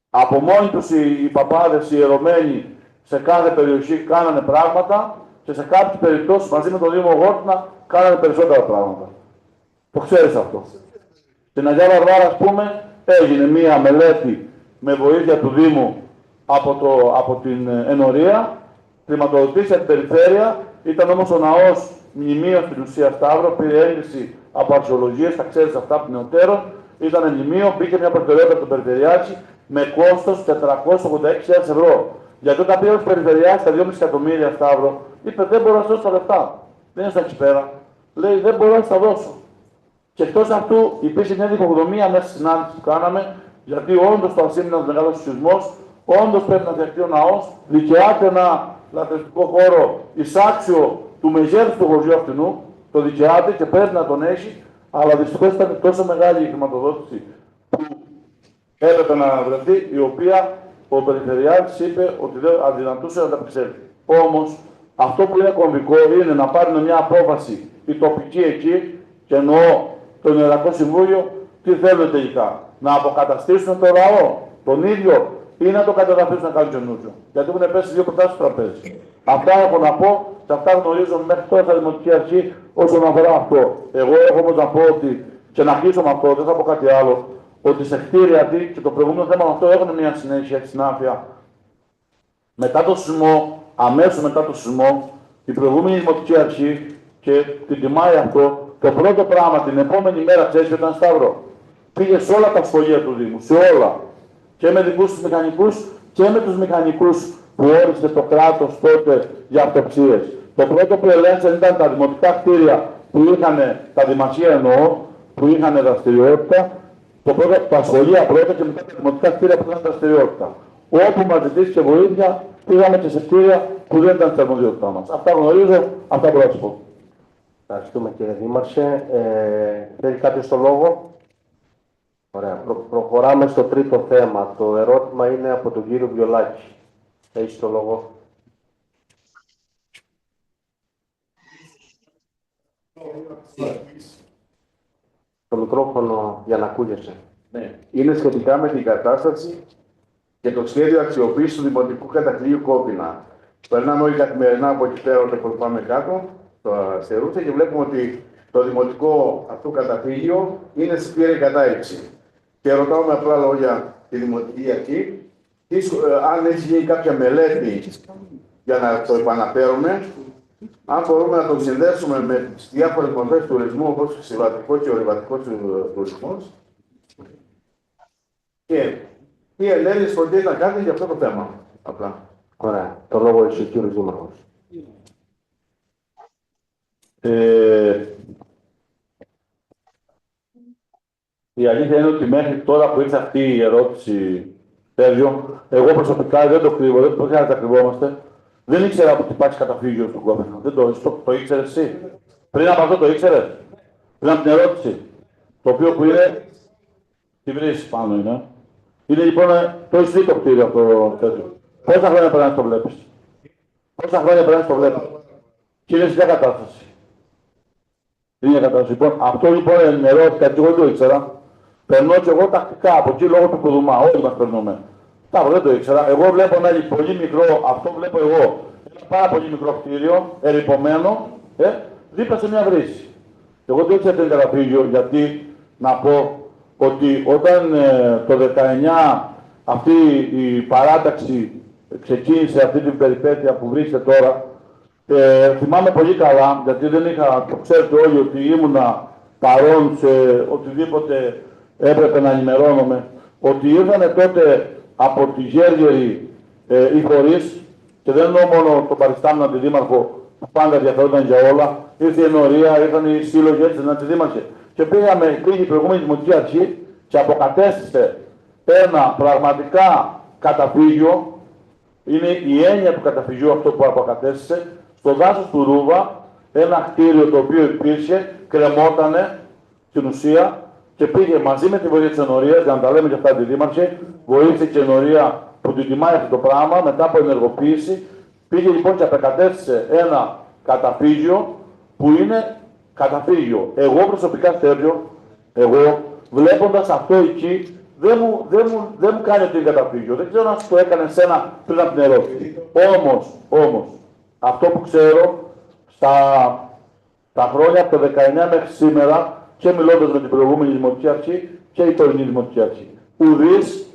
από μόνοι τους οι παπάδες, οι ιερωμένοι σε κάθε περιοχή κάνανε πράγματα και σε κάποιες περιπτώσεις μαζί με τον Δήμο Γόρτνα κάνανε περισσότερα πράγματα. Το ξέρεις αυτό. Στην Αγία Βαρβάρα, ας πούμε, έγινε μία μελέτη με βοήθεια του Δήμου από την ενορία, χρηματοδοτήσει την περιφέρεια, ήταν όμως ο ναός μνημείο στην ουσία, Σταύρο, πήρε έγκριση από αξιολογίες, τα ξέρεις αυτά από την νεωτέρων, ήταν μνημείο, μπήκε μια προτεραιότητα από τον Περιφερειάρχη με κόστος 486.000 ευρώ. Γιατί όταν πήρε ο Περιφερειάρχης τα 2,5 εκατομμύρια, Σταύρο, είπε δεν μπορώ να δώσω τα λεφτά. Δεν είναι εκεί πέρα. Λέει δεν μπορώ να τα δώσω. Και εκτός αυτού υπήρχε μια διχογνωμία μέσα στη συνάντηση που κάναμε, γιατί όντως το Ασήμι είναι ένας μεγάλος σεισμός, όντως πρέπει να φτιαχτεί ο ναός, δικαιάται ένα λατρευτικό χώρο εισάξιο του μεγέθους του χωριού αυτού, το δικαιάται και πρέπει να τον έχει, αλλά δυστυχώς ήταν τόσο μεγάλη η χρηματοδότηση που έπρεπε να βρεθεί, η οποία ο Περιφερειάρχης είπε ότι δεν αδυνατούσε να ανταπεξέλθει. Όμως, αυτό που είναι κομβικό είναι να πάρουν μια απόφαση η τοπική εκεί, και εννοώ το Ενεργειακό Συμβούλιο, τι θέλουν τελικά. Να αποκαταστήσουν το λαό, τον ίδιο, ή να το κατεδαφίσουν να κάνουν καινούριο. Γιατί έχουν πέσει δύο προτάσεις στο τραπέζι. Αυτά έχω να πω, σε αυτά γνωρίζω μέχρι τώρα στα Δημοτική Αρχή όσον αφορά αυτό. Εγώ έχω όμως να πω ότι, και να κλείσω με αυτό, δεν θα πω κάτι άλλο, ότι σε κτίρια και το προηγούμενο θέμα αυτό έχουν μια συνέχεια τη συνάφεια. Μετά το σεισμό, αμέσως μετά το σεισμό, η προηγούμενη Δημοτική Αρχή, και την τιμάει αυτό, το πρώτο πράγμα την επόμενη μέρα, ξέρεις ποιο ήταν, Σταύρο? Πήγε σε όλα τα σχολεία του Δήμου, σε όλα. Και με δικούς τους μηχανικούς και με τους μηχανικούς που όρισε το κράτος τότε για αυτοψίες. Το πρώτο που ελέγξαν ήταν τα δημοτικά κτίρια που είχαν, τα δημαρχία εννοώ, που είχαν δραστηριότητα, τα σχολεία πρώτα και μετά τα δημοτικά κτίρια που είχαν δραστηριότητα. Όπου μας ζητήθηκε βοήθεια, πήγαμε και σε κτίρια που δεν ήταν στην αρμοδιότητά μας. Αυτά γνωρίζω, αυτά μπορώ να σας πω.
Ευχαριστούμε κύριε Δήμαρχε. Θέλει κάποιος το λόγο? Ωραία. Προχωράμε στο τρίτο θέμα. Το ερώτημα είναι από τον κύριο Βιολάκη. Έχεις το λόγο. Το μικρόφωνο για να ακούγεσαι.
Ναι. Είναι σχετικά με την κατάσταση και το σχέδιο αξιοποίησης του Δημοτικού Καταφυλίου Κόπινα. Περνάμε όλοι καθημερινά από εκεί πέρα όταν πάμε κάτω, το αστερούσε, και βλέπουμε ότι το δημοτικό αυτό καταφύγιο είναι σε πλήρη κατάρριξη. Και ρωτάω με απλά λόγια τη Δημοτική Αρχή, αν έχει γίνει κάποια μελέτη για να το επαναφέρουμε, αν μπορούμε να το συνδέσουμε με τις διάφορες μορφές τουρισμού, όπως ο συμβατικός και ο ορειβατικός τουρισμός, και τι ενέργειες φροντίζει να κάνει για αυτό το θέμα. Απλά.
Ωραία. Το λόγο έχει ο κύριος Δήμαρχος.
Η αλήθεια είναι ότι μέχρι τώρα που ήρθε αυτή η ερώτηση, Σέργιο, εγώ προσωπικά δεν το κρύβω, δεν το χρειάζεται να κρυβόμαστε. Δεν ήξερα ότι υπάρχει καταφύγιο στον Κόπινα. Δεν το ήξερες εσύ? Πριν από αυτό το ήξερες? Πριν από την ερώτηση. Το οποίο που είναι. Τη βρύση πάνω είναι. Είναι λοιπόν το ισχύει το κτίριο αυτό τέτοιο. Πόσα χρόνια πρέπει να το βλέπεις? Πόσα χρόνια πρέπει να το βλέπεις? Και είναι σε μια κατάσταση. Είναι κατάσταση. Λοιπόν, αυτό λοιπόν είναι ερώτηση, γιατί εγώ δεν το ήξερα. Περνώ και εγώ τακτικά από εκεί λόγω του Κουδουμά. Όλοι μας περνούμε. Δεν το ήξερα. Εγώ βλέπω ένα πολύ μικρό, αυτό βλέπω εγώ. Ένα πάρα πολύ μικρό κτίριο, ερειπωμένο, δίπλα σε μια βρύση. Εγώ δεν ήξερα τι είναι καταφύγιο, γιατί να πω ότι όταν το 19 αυτή η παράταξη ξεκίνησε αυτή την περιπέτεια που βρίσκεται τώρα, θυμάμαι πολύ καλά, γιατί δεν είχα, το ξέρετε όλοι ότι ήμουνα παρόν σε οτιδήποτε έπρεπε να ενημερώνομαι, ότι ήρθαν τότε από τη Γέργερη οι φορείς, και δεν εννοώ μόνο τον παριστάμενο αντιδήμαρχο που πάντα ενδιαφέρονταν για όλα, ήρθε η ενορία, ήρθαν οι σύλλογοι, έτσι, αντιδήμαρχε. Και πήγε η προηγούμενη Δημοτική Αρχή και αποκατέστησε ένα πραγματικά καταφύγιο. Είναι η έννοια του καταφυγιού αυτό που αποκατέστησε, στο δάσος του Ρούβα, ένα κτίριο το οποίο υπήρχε, κρεμότανε στην ουσία, και πήγε μαζί με τη βοήθεια της ενορίας, για να τα λέμε και αυτά τη Δήμαρχε, βοήθησε και η ενορία που την τιμάει αυτό το πράγμα, μετά από ενεργοποίηση, πήγε λοιπόν και αποκατέστησε ένα καταφύγιο που είναι καταφύγιο. Εγώ προσωπικά, Στέργιο, εγώ βλέποντας αυτό εκεί, δεν μου κάνει ότι είναι καταφύγιο. Δεν ξέρω αν σου το έκανε σένα πριν από την ερώτηση. Όμως, αυτό που ξέρω στα χρόνια από το 19 μέχρι σήμερα, και μιλώντας με την προηγούμενη Δημοτική Αρχή και η τωρινή Δημοτική Αρχή, ουδής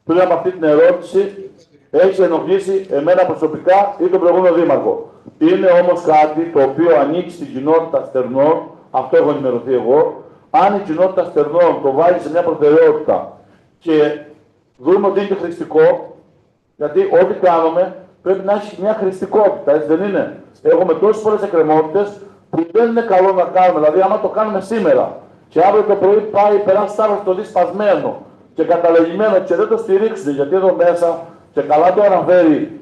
πριν από αυτή την ερώτηση έχει ενοχλήσει εμένα προσωπικά ή τον προηγούμενο Δήμαρχο. Είναι όμως κάτι το οποίο ανήκει στην κοινότητα Στερνών, αυτό έχω ενημερωθεί εγώ. Αν η κοινότητα Στερνών το βάλει σε μια προτεραιότητα και δούμε ότι είναι και χρηστικό, γιατί ό,τι κάνουμε πρέπει να έχει μια χρηστικότητα, έτσι δεν είναι? Έχουμε τόσες πολλές εκκρεμότητες που δεν είναι καλό να κάνουμε. Δηλαδή, άμα το κάνουμε σήμερα και αύριο το πρωί περάσει Σταύρος το δει σπασμένο και καταλογημένο και δεν το στηρίξουν, γιατί εδώ μέσα και καλά το αναφέρει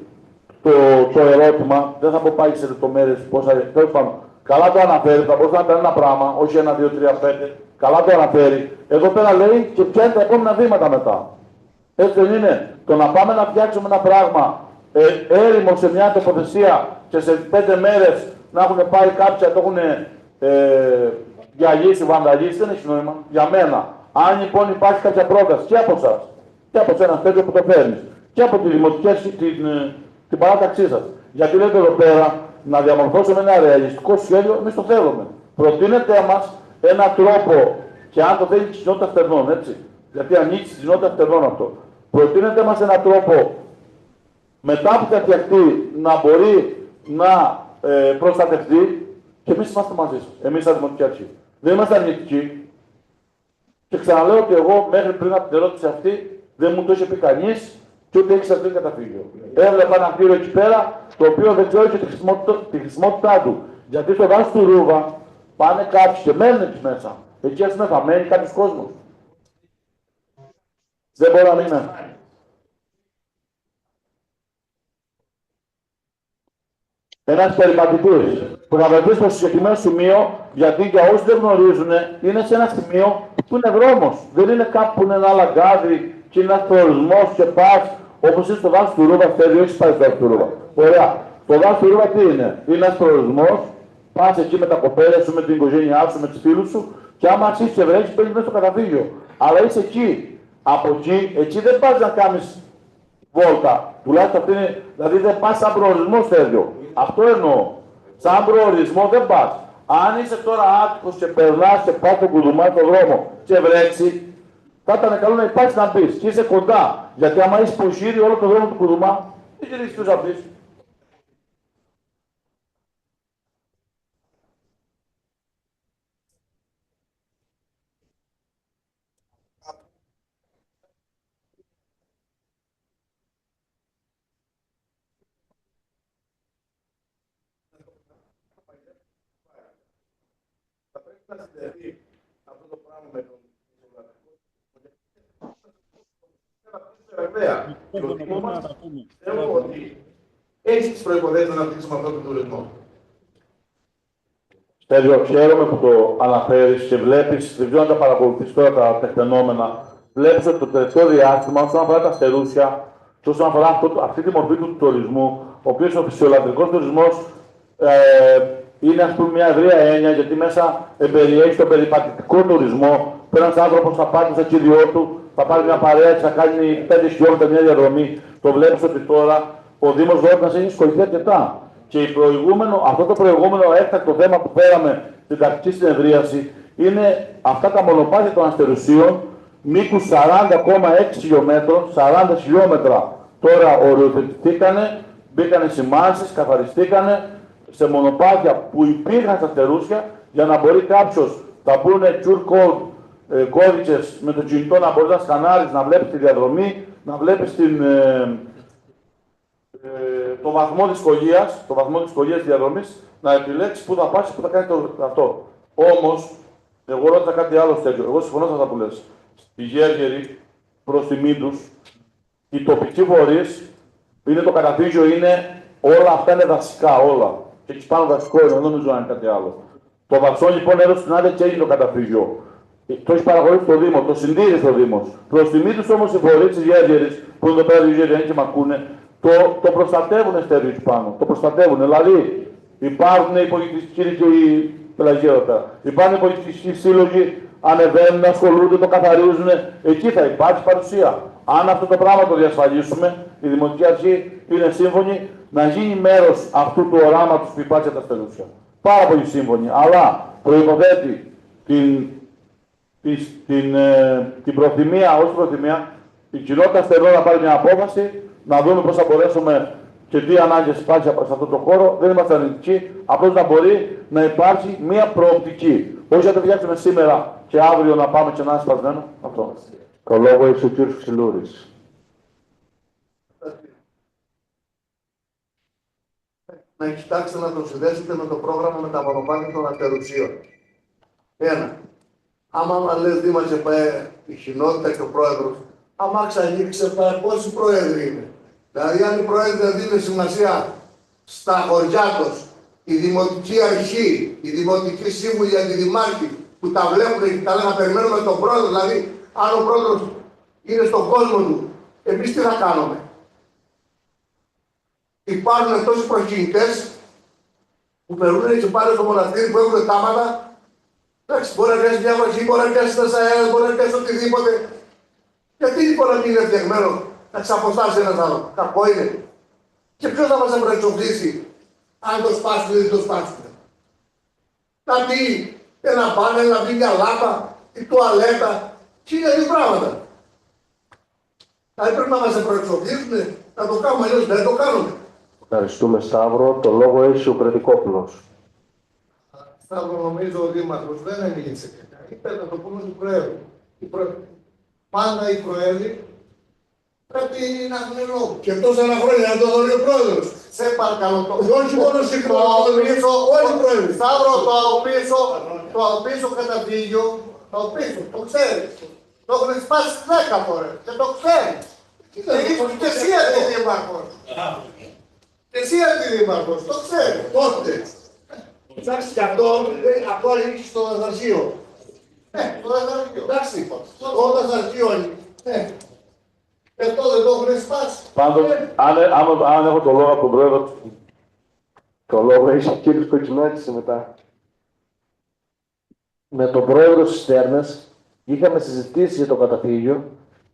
το ερώτημα, δεν θα πω πάει σε λεπτομέρειες πόσα, τέλος πάντων, καλά το αναφέρει, θα μπορούσε να ήταν ένα πράγμα, όχι 1, 2, 3, 5, καλά το αναφέρει. Εδώ πέρα λέει και ποια είναι τα επόμενα βήματα μετά. Έτσι δεν είναι? Το να πάμε να φτιάξουμε ένα πράγμα έρημο σε μια τοποθεσία και σε 5 μέρες να έχουν πάει κάποιοι να το έχουν διαλύσει, βανδαλίσει, δεν έχει νόημα. Για μένα. Αν λοιπόν υπάρχει κάποια πρόταση και από εσάς, και από ένα τέτοιο που το παίρνει, και από τη δημοτική την παράταξή σας, γιατί λέτε εδώ πέρα να διαμορφώσουμε ένα ρεαλιστικό σχέδιο, εμείς το θέλουμε. Προτείνετε μας έναν τρόπο, και αν το θέλει τη κοινότητα φτερνών, έτσι, γιατί ανήκει στη κοινότητα φτερνών αυτό. Προτείνετε μας έναν τρόπο μετά που θα φτιαχτεί να μπορεί να προστατευτεί και εμείς είμαστε μαζί σας. Εμείς σαν Δημοτική Αρχή. Δεν είμαστε αρνητικοί. Και ξαναλέω ότι εγώ μέχρι πριν από την ερώτηση αυτή δεν μου το είχε πει κανείς και ούτε έχει αυτό καταφύγιο. Έβλεπα ένα κτίριο εκεί πέρα το οποίο δεν ξέρω και τη χρησιμότητά του. Γιατί στο δάσο του Ρούβα πάνε κάποιοι και μένουν εκεί μέσα. Εκεί ας πούμε θα μένει κάποιος κόσμος. Δεν μπορώ να μην είναι. Ένας περιπατητής που θα βρεθεί στο συγκεκριμένο σημείο, γιατί για όσοι δεν γνωρίζουν, είναι σε ένα σημείο που είναι δρόμος. Δεν είναι κάπου που είναι ένα λαγκάδι και είναι ένας προορισμός και πας, όπως είναι στο δάσο του Ρούβα, θέλει, όχι πάει στο δάσο του Ρούβα. Ωραία. Το δάσο του Ρούβα τι είναι? Είναι ένας προορισμός, πας εκεί με τα κοπέλα σου, με την οικογένειά σου, με τους φίλους σου, και άμα αρχίσεις και βρέχεις, παίρνεις μέσα στο καταφύγιο. Αλλά είσαι εκεί. Από εκεί δεν πας να κάνεις βόλτα. Τουλάχιστον αυτή είναι, δηλαδή δεν πας σαν προορισμό τέτοιο. Αυτό εννοώ. Σαν προορισμό δεν πας. Αν είσαι τώρα άτυχος και περνάς και πας τον κουδουμά στον δρόμο και βρέξει, θα ήταν καλό να υπάρξει να μπεις και είσαι κοντά. Γιατί άμα είσαι υποσχύρει όλο τον δρόμο του κουδουμά, δεν γυρίσεις τους να μπεις.
να συνδεθεί αυτό το πράγμα με τον βέβαια. Θεωρώ ότι έχει τις προϋποθέσεις να αναπτύξουμε αυτόν τον τουρισμό.
Στέλιο, χαίρομαι που το αναφέρεις και βλέπεις, δεν ξέρω αν τα παρακολουθείς τώρα τα τεκτενόμενα, βλέπεις ότι το τελευταίο διάστημα, όσον αφορά τα αστερούσια και όσον αφορά αυτή τη μορφή του τουρισμού, ο οποίος ο φυσιολατρικός τουρισμός είναι ας πούμε μια ευρεία έννοια, γιατί μέσα περιέχει τον περιπατητικό τουρισμό, που ένας άνθρωπος θα πάρει στο κύριο του, θα πάρει μια παρέα και θα κάνει 5 χιλιόμετρα μια διαδρομή. Το βλέπεις ότι τώρα ο Δήμος Δόρνας έχει ασχοληθεί αρκετά. Και αυτό το προηγούμενο έκτακτο θέμα που φέραμε στην τακτική συνεδρίαση είναι αυτά τα μονοπάτια των αστερουσίων μήκους 40,6 χιλιόμετρων, 40 χιλιόμετρα τώρα οριοθετηθήκανε, μπήκανε σημάνσεις, καθαριστήκανε σε μονοπάτια που υπήρχαν στα αστερούσια για να μπορεί κάποιος να μπουν QR code κώδικες με το κινητό να μπορεί να σκανάρεις, να βλέπεις τη διαδρομή, να βλέπεις το βαθμό δυσκολίας διαδρομής, να επιλέξεις πού θα πας και πού θα κάνεις αυτό. Όμως, εγώ ρώτησα κάτι άλλο τέτοιο. Εγώ συμφωνώ σε αυτά που λες. Στη Γέργερη, προς τιμή τους, οι τοπικοί φορείς, είναι το καταφύγιο, είναι όλα αυτά είναι δασικά, όλα. Και εκεί πάνω δασικό είναι, δεν νομίζω να είναι κάτι άλλο. Το Βαξό λοιπόν έδωσε στην άδεια και έγινε το καταφύγιο. Το έχει παραχωρήσει το Δήμο, το συντήρησε ο Δήμος. Προς τιμή τους όμως οι φορείς της Γέργερης, που είναι εδώ πέρα οι Γέργεροι και μ' ακούνε, το προστατεύουν στέλνει πάνω. Το προστατεύουν. Δηλαδή υπάρχουν υπογεικτικοί και οι Πελαγία εδώ πέρα. Υπάρχουν υπογεικτικοί σύλλογοι, ανεβαίνουν, ασχολούνται, το καθαρίζουν. Εκεί θα υπάρχει παρουσία. Αν αυτό το πράγμα το διασφαλίσουμε, η Δημοτική Αρχή είναι σύμφωνη να γίνει μέρος αυτού του οράματος που υπάρχει στα Αστερούσια. Πάρα πολύ σύμφωνη. Αλλά προϋποθέτει την προθυμία, ως προθυμία, η κοινότητα Αστερών να πάρει μια απόφαση, να δούμε πώς θα μπορέσουμε και τι ανάγκες υπάρχει σε αυτό το χώρο. Δεν είμαστε αρνητικοί, απλώς να μπορεί να υπάρχει μια προοπτική. Όχι να το φτιάξουμε σήμερα και αύριο να πάμε και να είναι σπασμένο. Αυτό.
Το λόγο έχει ο κ. Ξυλούρης.
Να κοιτάξετε να το συνδέσετε με το πρόγραμμα με τα μονοπάτια των αστερουσίων. Ένα. Άμα λες Δήμα και πάει η κοινότητα και ο πρόεδρος, άμα ξανοίξει πόσοι πρόεδροι είναι. Δηλαδή, αν οι πρόεδροι δεν δίνουν σημασία στα χωριά τους, η Δημοτική Αρχή, η Δημοτική Σύμβουλη, οι Αντιδημάρχοι που τα βλέπουν και τα λένε να περιμένουμε τον πρόεδρο, δηλαδή, αν ο πρόεδρος είναι στον κόσμο του, Εμείς τι θα κάνουμε? Υπάρχουν τόσοι προκυνητές που περνούν και πάνε στο μοναστήρι που έχουν τάματα. Εντάξει, μπορεί να πιάσει μια βροχή, μπορεί να πιάσει τα αέρα, μπορεί να πιάσει οτιδήποτε. Γιατί λοιπόν να μην είναι φτιαγμένο να ξαποστάσει ένας άλλος? Κακό είναι. Και ποιος θα μας απροεξοφλήσει αν το σπάσουμε ή δεν το σπάσουμε? Να μπει ένα πάνελ, να μπει μια λάμπα, η τουαλέτα, χίλια δύο πράγματα. Δηλαδή πρέπει να μας προεξοφλήσουν, να το κάνουμε, αλλιώς δεν το κάνουμε.
Ευχαριστούμε, Σταύρο. Το λόγο έχει ο Κρετικόπουλος.
Σταύρο, νομίζω ο Δήμαρχος δεν μίλησε καλά. Είπε να το πούμε του Προέδρου. Πάντα οι Προέδροι πρέπει να έχουν λόγο. Και τόσα ένα χρόνια να το δώσει ο Πρόεδρος. Σε παρακαλώ το. Όχι μόνο συγχρονίζω, όλοι οι Πρόεδροι. Σταύρο, το πίσω καταφύγιο, το πίσω, το ξέρεις. Το έχουν σπάσει 10 φορές και το ξέρεις. Και εσύ αντιδήμαρχος. Και εσύ αντιδήμαρχος, το ξέρεις. Τότε. Εντάξει, και αυτό είναι στο δασαρχείο. Το δασαρχείο. Εντάξει, το δασαρχείο είναι. Αυτό δεν το έχουν σπάσει.
Πάντως, αν έχω το λόγο από τον Πρόεδρο.
Το λόγο έχει ο κύριος Κοκκινάκης μετά.
Με τον πρόεδρο της Στέρνας είχαμε συζητήσει για το καταφύγιο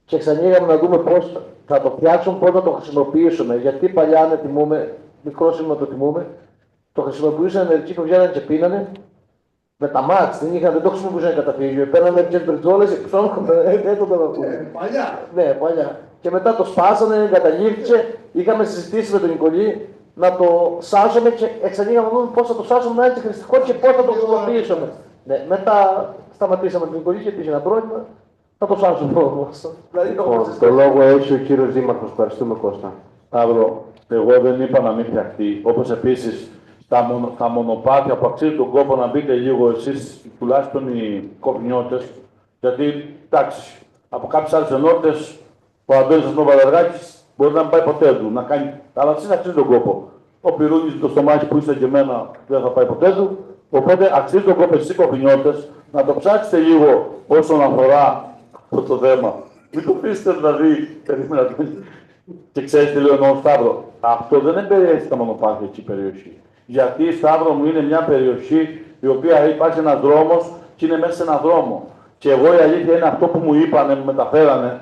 και ξανήγαμε να δούμε πώς θα το φτιάξουμε, πώς θα το χρησιμοποιήσουμε. Γιατί παλιά, αν τιμούμε, μικρό σήμα το τιμούμε, το χρησιμοποιούσαν μερικοί που βγαίνανε και πίνανε με τα μάτς. Δεν το χρησιμοποιούσαν καταφύγιο. Παίρνανε τις μπριτζόλες, ψώνχονται, δεν το ακούνε.
Παλιά.
Ναι, παλιά. Και μετά το σπάσανε, εγκαταλείφθηκε. Είχαμε συζητήσει με τον Νικολή να το σάσουμε και εξανοίγαμε να δούμε πώς θα το σάσουμε να είναι χρηστικό και πώς θα το χρησιμοποιήσουμε. Ναι, μετά σταματήσαμε τον Νικολή και πήγε ένα πρόβλημα. Θα το σάσουμε όμως. Δηλαδή,
Το λόγο έχει ο κύριος Δήμαρχος. Ευχαριστούμε, Κώστα.
Σταύρο, εγώ δεν είπα να μην φτιαχτεί. Όπως επίσης τα μονοπάτια που αξίζει τον κόπο να μπείτε λίγο εσείς, τουλάχιστον οι κοπνιώτες, γιατί εντάξει, από κάποιες άλλες ενότητες ο Αντώνης Νοβαδαργάκης μπορεί να μην πάει ποτέ του, να κάνει, αλλά εσείς αξίζει τον κόπο. Ο Πυρούνης το στομάχι που είστε και εμένα δεν θα πάει ποτέ του, οπότε αξίζει τον κόπο εσείς οι κοπνιώτες να το ψάξετε λίγο όσον αφορά αυτό το θέμα. Μην το πείσετε δηλαδή, περίμενα. Και ξέρεις τι λέω εννοώ, Σταύρο, αυτό δεν εμπεριέχει τα μονοπάτια εκεί η περιοχή. Γιατί, Σταύρο μου, είναι μια περιοχή η οποία υπάρχει ένας δρόμος και είναι μέσα σε έναν δρόμο. Και εγώ η αλήθεια είναι αυτό που μου είπανε, μου μεταφέρανε,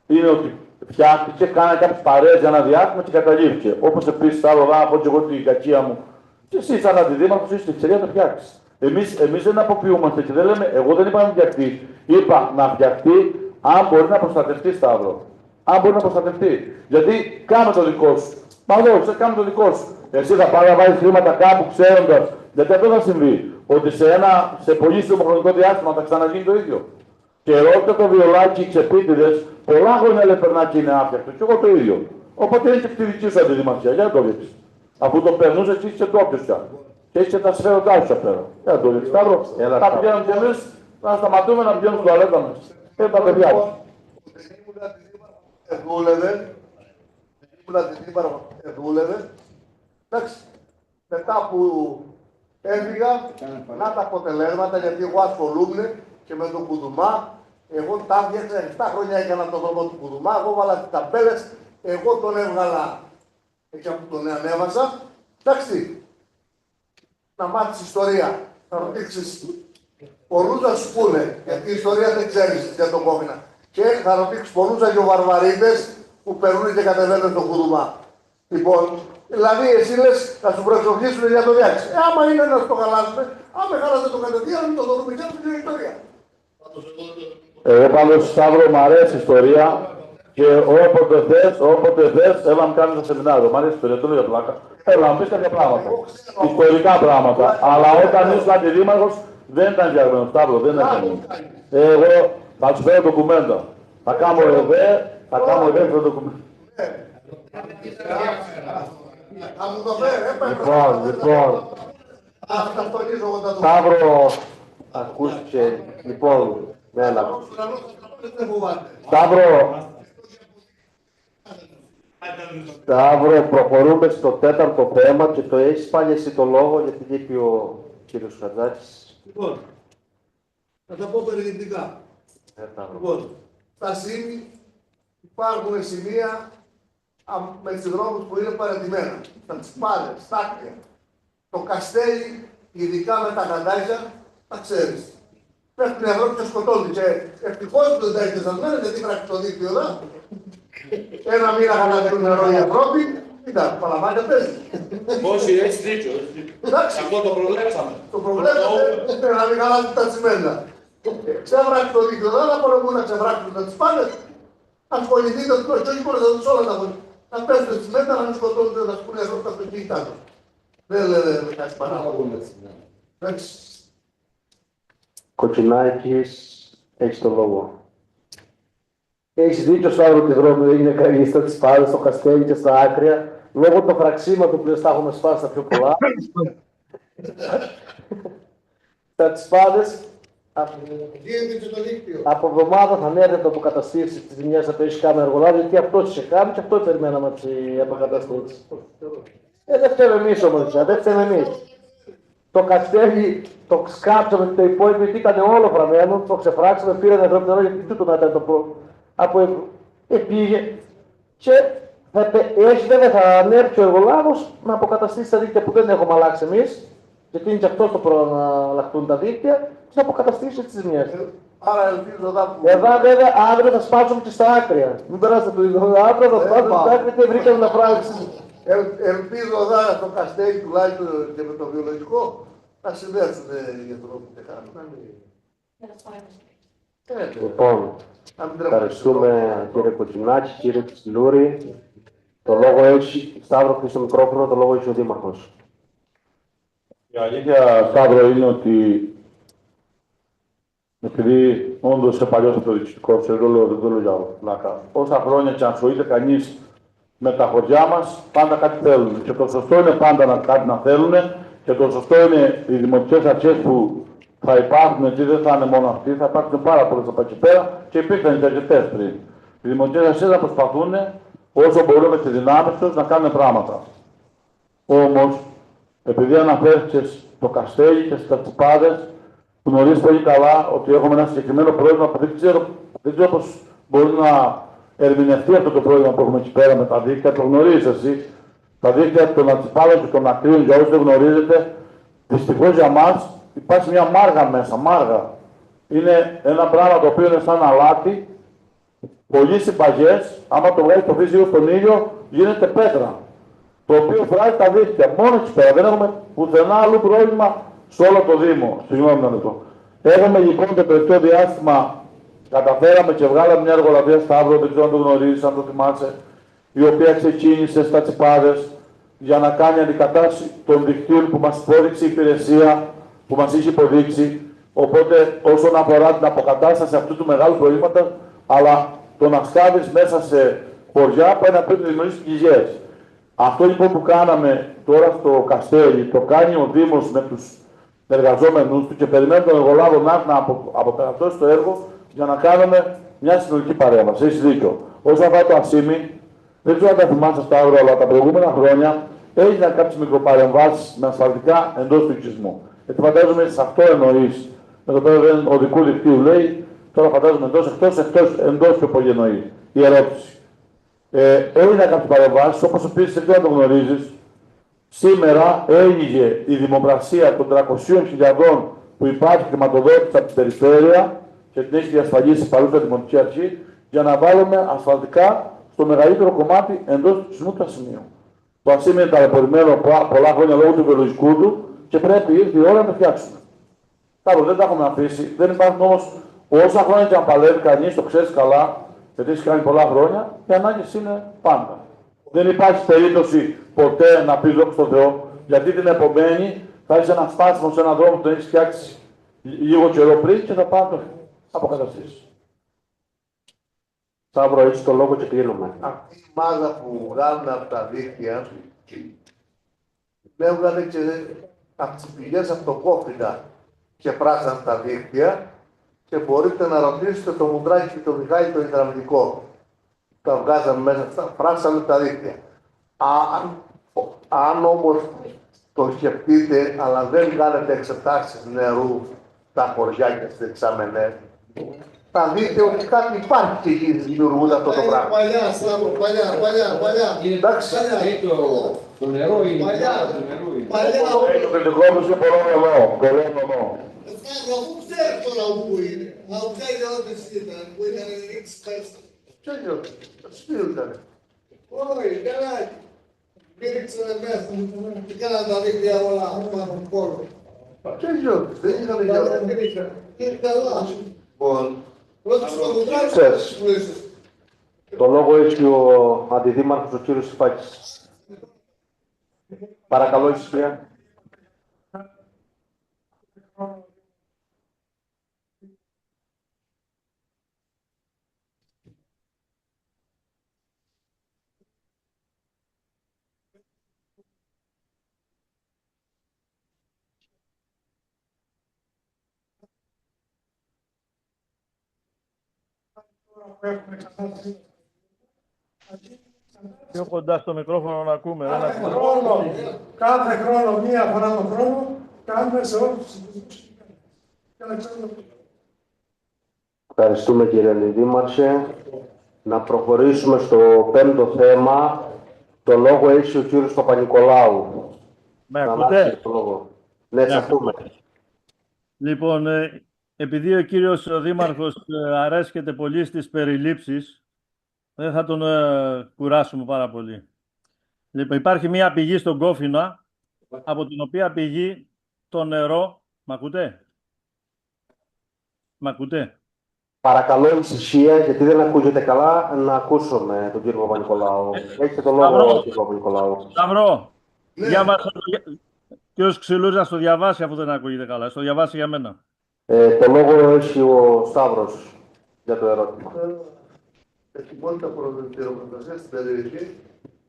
είναι ότι φτιάχτηκε, κάνανε κάποιες παρέες για ένα διάστημα και καταλήφθηκε. Όπως επίσης, Σταύρο, να πω και εγώ την κακία μου, και εσείς σαν αντιδήμαρχος είστε εξαιρία να το φτιάξεις. Εμείς δεν αποποιούμαστε και δεν λέμε, εγώ δεν είπα να φτιαχτεί. Είπα να φτιαχτεί αν μπορεί να προστατευτεί, Σταύρο. Αν μπορεί να προστατευτεί. Γιατί κάνε το δικό σου. Μα εδώ, κάνε το δικό σου. Εσύ θα πάρει να βάλει χρήματα κάπου ξέροντας. Γιατί αυτό θα συμβεί. Ότι σε πολύ σύντομο χρονικό διάστημα θα ξαναγίνει το ίδιο. Και ρώτα το βιολάκι ξεπίτηδες, πολλά χρόνια λέει περνά και είναι άφιακτο. Και εγώ το ίδιο. Οπότε είναι και τη δική σου αντιδημαρχία. Για να το δείξει. Αφού το περνούσε, εσύ είσαι ντόπιος πια. Και έχει και τα σφαίροντά σου πέρα. Για να το δείξει. Σταύρο, θα πηγαίνουμε κι εμείς να σταματούμε να πηγαίνουμε στην τουαλέτα μας. Και τα παιδιά μας.
Δούλευε. Εντάξει. Μετά που έφυγα, να τα αποτελέσματα, γιατί εγώ ασχολούμαι και με τον Κουδουμά. Εγώ τα έφτιαξα 7 χρόνια έκανα τον δρόμο του Κουδουμά. Εγώ βάλα τις ταμπέλες, εγώ τον έβγαλα εκεί που τον ανέβασα. Εντάξει. Να μάθεις ιστορία, να ρωτήσεις. Πολλούς να σου πούνε, γιατί η ιστορία δεν ξέρεις για τον Κόβινα. Και θα ρωτήσεις πολλούς αγιοβαρβαρίδες που περνούν και κατεβαίνουν στον Κουδουμά. Λοιπόν, δηλαδή εσύ λες να σου προεξοφλήσουν για το διάξει. Άμα είναι να το χαλάσουμε, άμα χάλασε το κατευθείαν, το δούμε και την ιστορία.
Εγώ πάντως, Σταύρο, μου αρέσει η ιστορία και όποτε θες, έλα να κάνεις ένα σεμινάριο. Μ' αρέσει η ιστορία, το λέω για πλάκα. Έλα να πεις κάποια πράγματα. Ιστορικά πράγματα. Αλλά όταν ήσουν αντιδήμαρχος, δεν ήταν διαγμένο, Σταύρο, δεν ήταν. Εγώ θα σου φέρω ντοκουμέντα. Θα κάνω εδώ το ντοκουμέντα.
Θα μου το φέρει,
Λοιπόν. Σταύρο, ακούστηκε. Λοιπόν, έλα. Σταύρο, προχωρούμε στο τέταρτο θέμα και το έχεις πάλι εσύ το λόγο, γιατί λείπει ο κύριος Χατζάκης.
Λοιπόν, θα τα πω περιληπτικά. Λοιπόν, στα ΣΥΜΗ υπάρχουν σημεία με τους δρόμους που είναι παρατημένα. Τα τσπάδες, στα άκρια. Το καστέλι, ειδικά με τα γαντάκια, τα ξέρεις. Πέφτουν οι ανθρώποι και σκοτώνουν. Και ευτυχώς δεν τα έχετε δεδομένα, γιατί γράφει το δίκτυο εδώ. Ένα μήνα χαλάζουν νερό οι ανθρώποι. Κοίτα, παλαμάκια παίζει.
Όχι, έχει δίκιο.
Εντάξει.
Αυτό το προβλέψαμε.
Το προβλέπετε να μην χαλάζουν τα τσιμέντα. Ξεβράξει το δίκτυο εδώ, να μπορούν να ξεβράξουν τα τσπάδες. Ασχοληθείτε το και όχι μόνο τα όλα να πέσουν τα τσιμέντα, να μην σκοτώνουν, να σκούνε τα αυτοκίνητά τους. Δεν λέτε κάτι παράπονο. Εντάξει.
Κοτσινάκης, έχεις το λόγο.
Έχεις δίκιο, Σταύρο, ότι οι δρόμοι δεν είναι καλοί στα τσπάδες, στο καστέλι και στα άκρια. Λόγω του φραξίματο που τα έχουμε σπάσει τα πιο πολλά. Τα τσπάδες
Γίνεται και το δίκτυο.
από εβδομάδα θα ανέβει το αποκαταστήσει τη ζημιά από το κάμερα εργολάβη, γιατί αυτό είχε κάνει και αυτό περιμέναμε από τι αποκαταστήσει. Δεν φταίμε εμεί όμω, δεν φταίμε εμεί. Το καστέλι το σκάψαμε το υπόλοιπο γιατί ήταν όλο γραμμένο, το ξεφράξαμε, πήρε ένα νερό γιατί τούτο να ήταν το πρόβλημα. Από πήγε και έτσι βέβαια θα ανέβει ο εργολάβος να αποκαταστήσει τα δίκτυα που δεν έχουμε αλλάξει εμείς, γιατί είναι και αυτό το πρόβλημα να αλλάχτούν τα δίκτυα, και να αποκαταστήσει τις ζημιές.
Άρα ελπίζω εδώ που.
Εδώ βέβαια αύριο θα σπάσουμε και στα άκρια. Μην περάσετε το ίδιο. Αύριο θα σπάσουμε στα άκρια και βρήκαμε να πράξει.
Ελπίζω εδώ το καστέλι τουλάχιστον και με το βιολογικό να συνδέσουν για τον τρόπο που κάνουν.
Λοιπόν,
Να μην τρέχουν.
ευχαριστούμε κύριε Κοτσινάκη, κύριε Τσιλούρη. Το λόγο έχει, Σταύρο, κλείσει το μικρόφωνο, το λόγο έχει ο Δήμαρχος.
Η αλήθεια, Σταύρο, είναι ότι επειδή όντως σε παλιό αυτοδιοικητικό δεν το λέω για πλάκα. Όσα χρόνια και αν ασχολείται κανείς με τα χωριά μας, πάντα κάτι θέλουν. Και το σωστό είναι πάντα κάτι να θέλουν και το σωστό είναι οι δημοτικές αρχές που θα υπάρχουν, γιατί δεν θα είναι μόνο αυτοί, θα υπάρχουν πάρα πολλές από εκεί πέρα και υπήρχαν και αρκετές πριν. Οι δημοτικές αρχές θα προσπαθούν όσο μπορούν με τις δυνάμεις τους να κάνουν πράγματα. Όμως, επειδή αναφέρθηκες στο καστέλι και στις τσιπάδες, γνωρίζεις πολύ καλά ότι έχουμε ένα συγκεκριμένο πρόβλημα που δεν ξέρω πώς μπορεί να ερμηνευτεί αυτό το πρόβλημα που έχουμε εκεί πέρα με τα δίκτυα. Το γνωρίζεις εσύ. Τα δίκτυα των ατσιπάδων και των ακρίων, για όσους δεν γνωρίζετε, δυστυχώς για μας υπάρχει μια μάργα μέσα. Μάργα. Είναι ένα πράγμα το οποίο είναι σαν αλάτι, πολύ συμπαγές. Άμα το βγάλει το φύσιο στον ήλιο, γίνεται πέτρα. Το οποίο βράζει τα δίκτυα. Μόνο εκεί πέρα. Δεν έχουμε πουθενά αλλού πρόβλημα σε όλο το Δήμο. Συγγνώμη να λεπτό. Έχουμε λοιπόν το τελευταίο διάστημα, καταφέραμε και βγάλαμε μια εργολαβία Σταύρο, δεν ξέρω αν το γνωρίζεις, αν το θυμάσαι, η οποία ξεκίνησε στα τσιπάδες για να κάνει αντικατάσταση των δικτύων που μας υπόδειξε η υπηρεσία, που μας είχε υποδείξει. Οπότε, όσον αφορά την αποκατάσταση αυτού του μεγάλου προβλήματος, αλλά το να σκάβεις μέσα σε χωριά πάει να πρέπει να δημιουργήσει πληγές. Αυτό λοιπόν που κάναμε τώρα στο Καστέλι, το κάνει ο Δήμος με τους εργαζόμενους του και περιμένει τον εργολάβο να έρθει να αποπερατώσει το έργο για να κάνουμε μια συνολική παρέμβαση. Έχεις δίκιο. Όσον αφορά το Ασίμι, δεν ξέρω αν τα θυμάσαι Σταύρο, αλλά τα προηγούμενα χρόνια έγιναν κάποιες μικροπαρεμβάσεις με ασφαλτικά εντός του οικισμού. Γιατί φαντάζομαι σε αυτό εννοείς. Με το πέρα οδικού δικτύου λέει, τώρα φαντάζομαι εντός πιο πολύ εννοεί η ερώτηση. Έγιναν κάποιες παρεμβάσεις, όπως επίσης δεν το γνωρίζεις. Σήμερα έλυγε η δημοπρασία των 300.000 που υπάρχει χρηματοδότηση από την περιφέρεια και την έχει διασφαλίσει η παρούσα Δημοτική Αρχή για να βάλουμε ασφαλτικά στο μεγαλύτερο κομμάτι εντός του σεισμού του Ασημείου. Το Ασήμι είναι ταλαιπωρημένο πολλά χρόνια λόγω του βιολογικού του και πρέπει ήρθε η ώρα να το φτιάξουμε. Κάπου δεν τα έχουμε αφήσει. Δεν υπάρχουν όμως όσα χρόνια και αν παλεύει κανείς, το ξέρει καλά, γιατί έχει κάνει πολλά χρόνια, οι ανάγκες είναι πάντα. Δεν υπάρχει περίπτωση ποτέ να πει δόξα στον Θεό, γιατί την επομένη θα έχει ένα σπάσιμο σε έναν δρόμο που τον έχει φτιάξει λίγο καιρό πριν και θα πάει να το αποκαταστήσει.
Σταύρο, έχεις το λόγο και κλείνουμε.
Αυτή η μάζα που βγάλουν από τα δίκτυα, έβγαλε και από τις πηγές αυτοκόφυτα και πράσαν τα δίκτυα και μπορείτε να ρωτήσετε το Μουντράκη και το Μιχάλη το υδραυλικό. Τα βγάζαμε μέσα, φράξαμε τα δίκτυα. Αν όμως το σκεφτείτε, αλλά δεν κάνετε εξετάσεις νερού στα χωριά και στις εξάμενες, θα δείτε ότι κάτι υπάρχει και εκεί δημιουργούνται αυτό το πράγμα.
Παλιά, Σταύρο, παλιά.
Εντάξει.
Το νερό είναι. Παλιά.
Το κριτικό μου είναι πολύ νομό.
Σταύρο, αφού ξέρεις τώρα που είναι. Αφού ξέρεις ότι ήταν, που ήταν ρίξεις κάλιστα.
Ποιο είναι, σπίτι ήταν.
Όχι, καλά. Πήριξανε μέσα και κάνανε τα δίκτυα όλα πάνω από κόλο.
Ποιο είναι, δεν είχαμε για όλα.
Είναι καλά.
Λοιπόν,
Ρώτησε το κουτράκι
Ξέρεις.
που είσαι.
Το λόγο έχει ο Αντιδήμαρχος, ο κύριος Σιφάκης. Παρακαλώ, ησυχία.
που έχουμε κατάσταση.
Πιο κοντά στο μικρόφωνο να ακούμε.
Κάθε χρόνο, μία φορά το χρόνο, κάνουμε σε όλους τους υπουργούς.
Ευχαριστούμε κύριε Αντιδήμαρχε. Να προχωρήσουμε στο πέμπτο θέμα. Το λόγο έχει ο κύριος Παπα-Νικολάου.
Με
Να
ακούτε?
αλλάξει το λόγο. Ναι, σε ακούμε.
Λοιπόν, επειδή ο κύριος Δήμαρχος αρέσκεται πολύ στις περιλήψεις, δεν θα τον κουράσουμε πάρα πολύ. Λοιπόν, υπάρχει μία πηγή στον Κόφινα, από την οποία πηγή το νερό... Μ' ακούτε? Μ' ακούτε?
Παρακαλώ ησυχία, γιατί δεν ακούγεται καλά, να ακούσουμε τον κύριο Παπα-Νικολάου. Έχετε το λόγο,
Σταυρό.
κύριε Παπα-Νικολάου.
Σταυρό, διάβασα το... Κύριος Ξυλούς να στο διαβάσει, αφού δεν ακούγεται καλά. Στο διαβάσει για μένα.
Το λόγο έχει ο Σταύρος για το ερώτημα.
ετοιμότητα προτεραιοκρατασία στην περιοχή,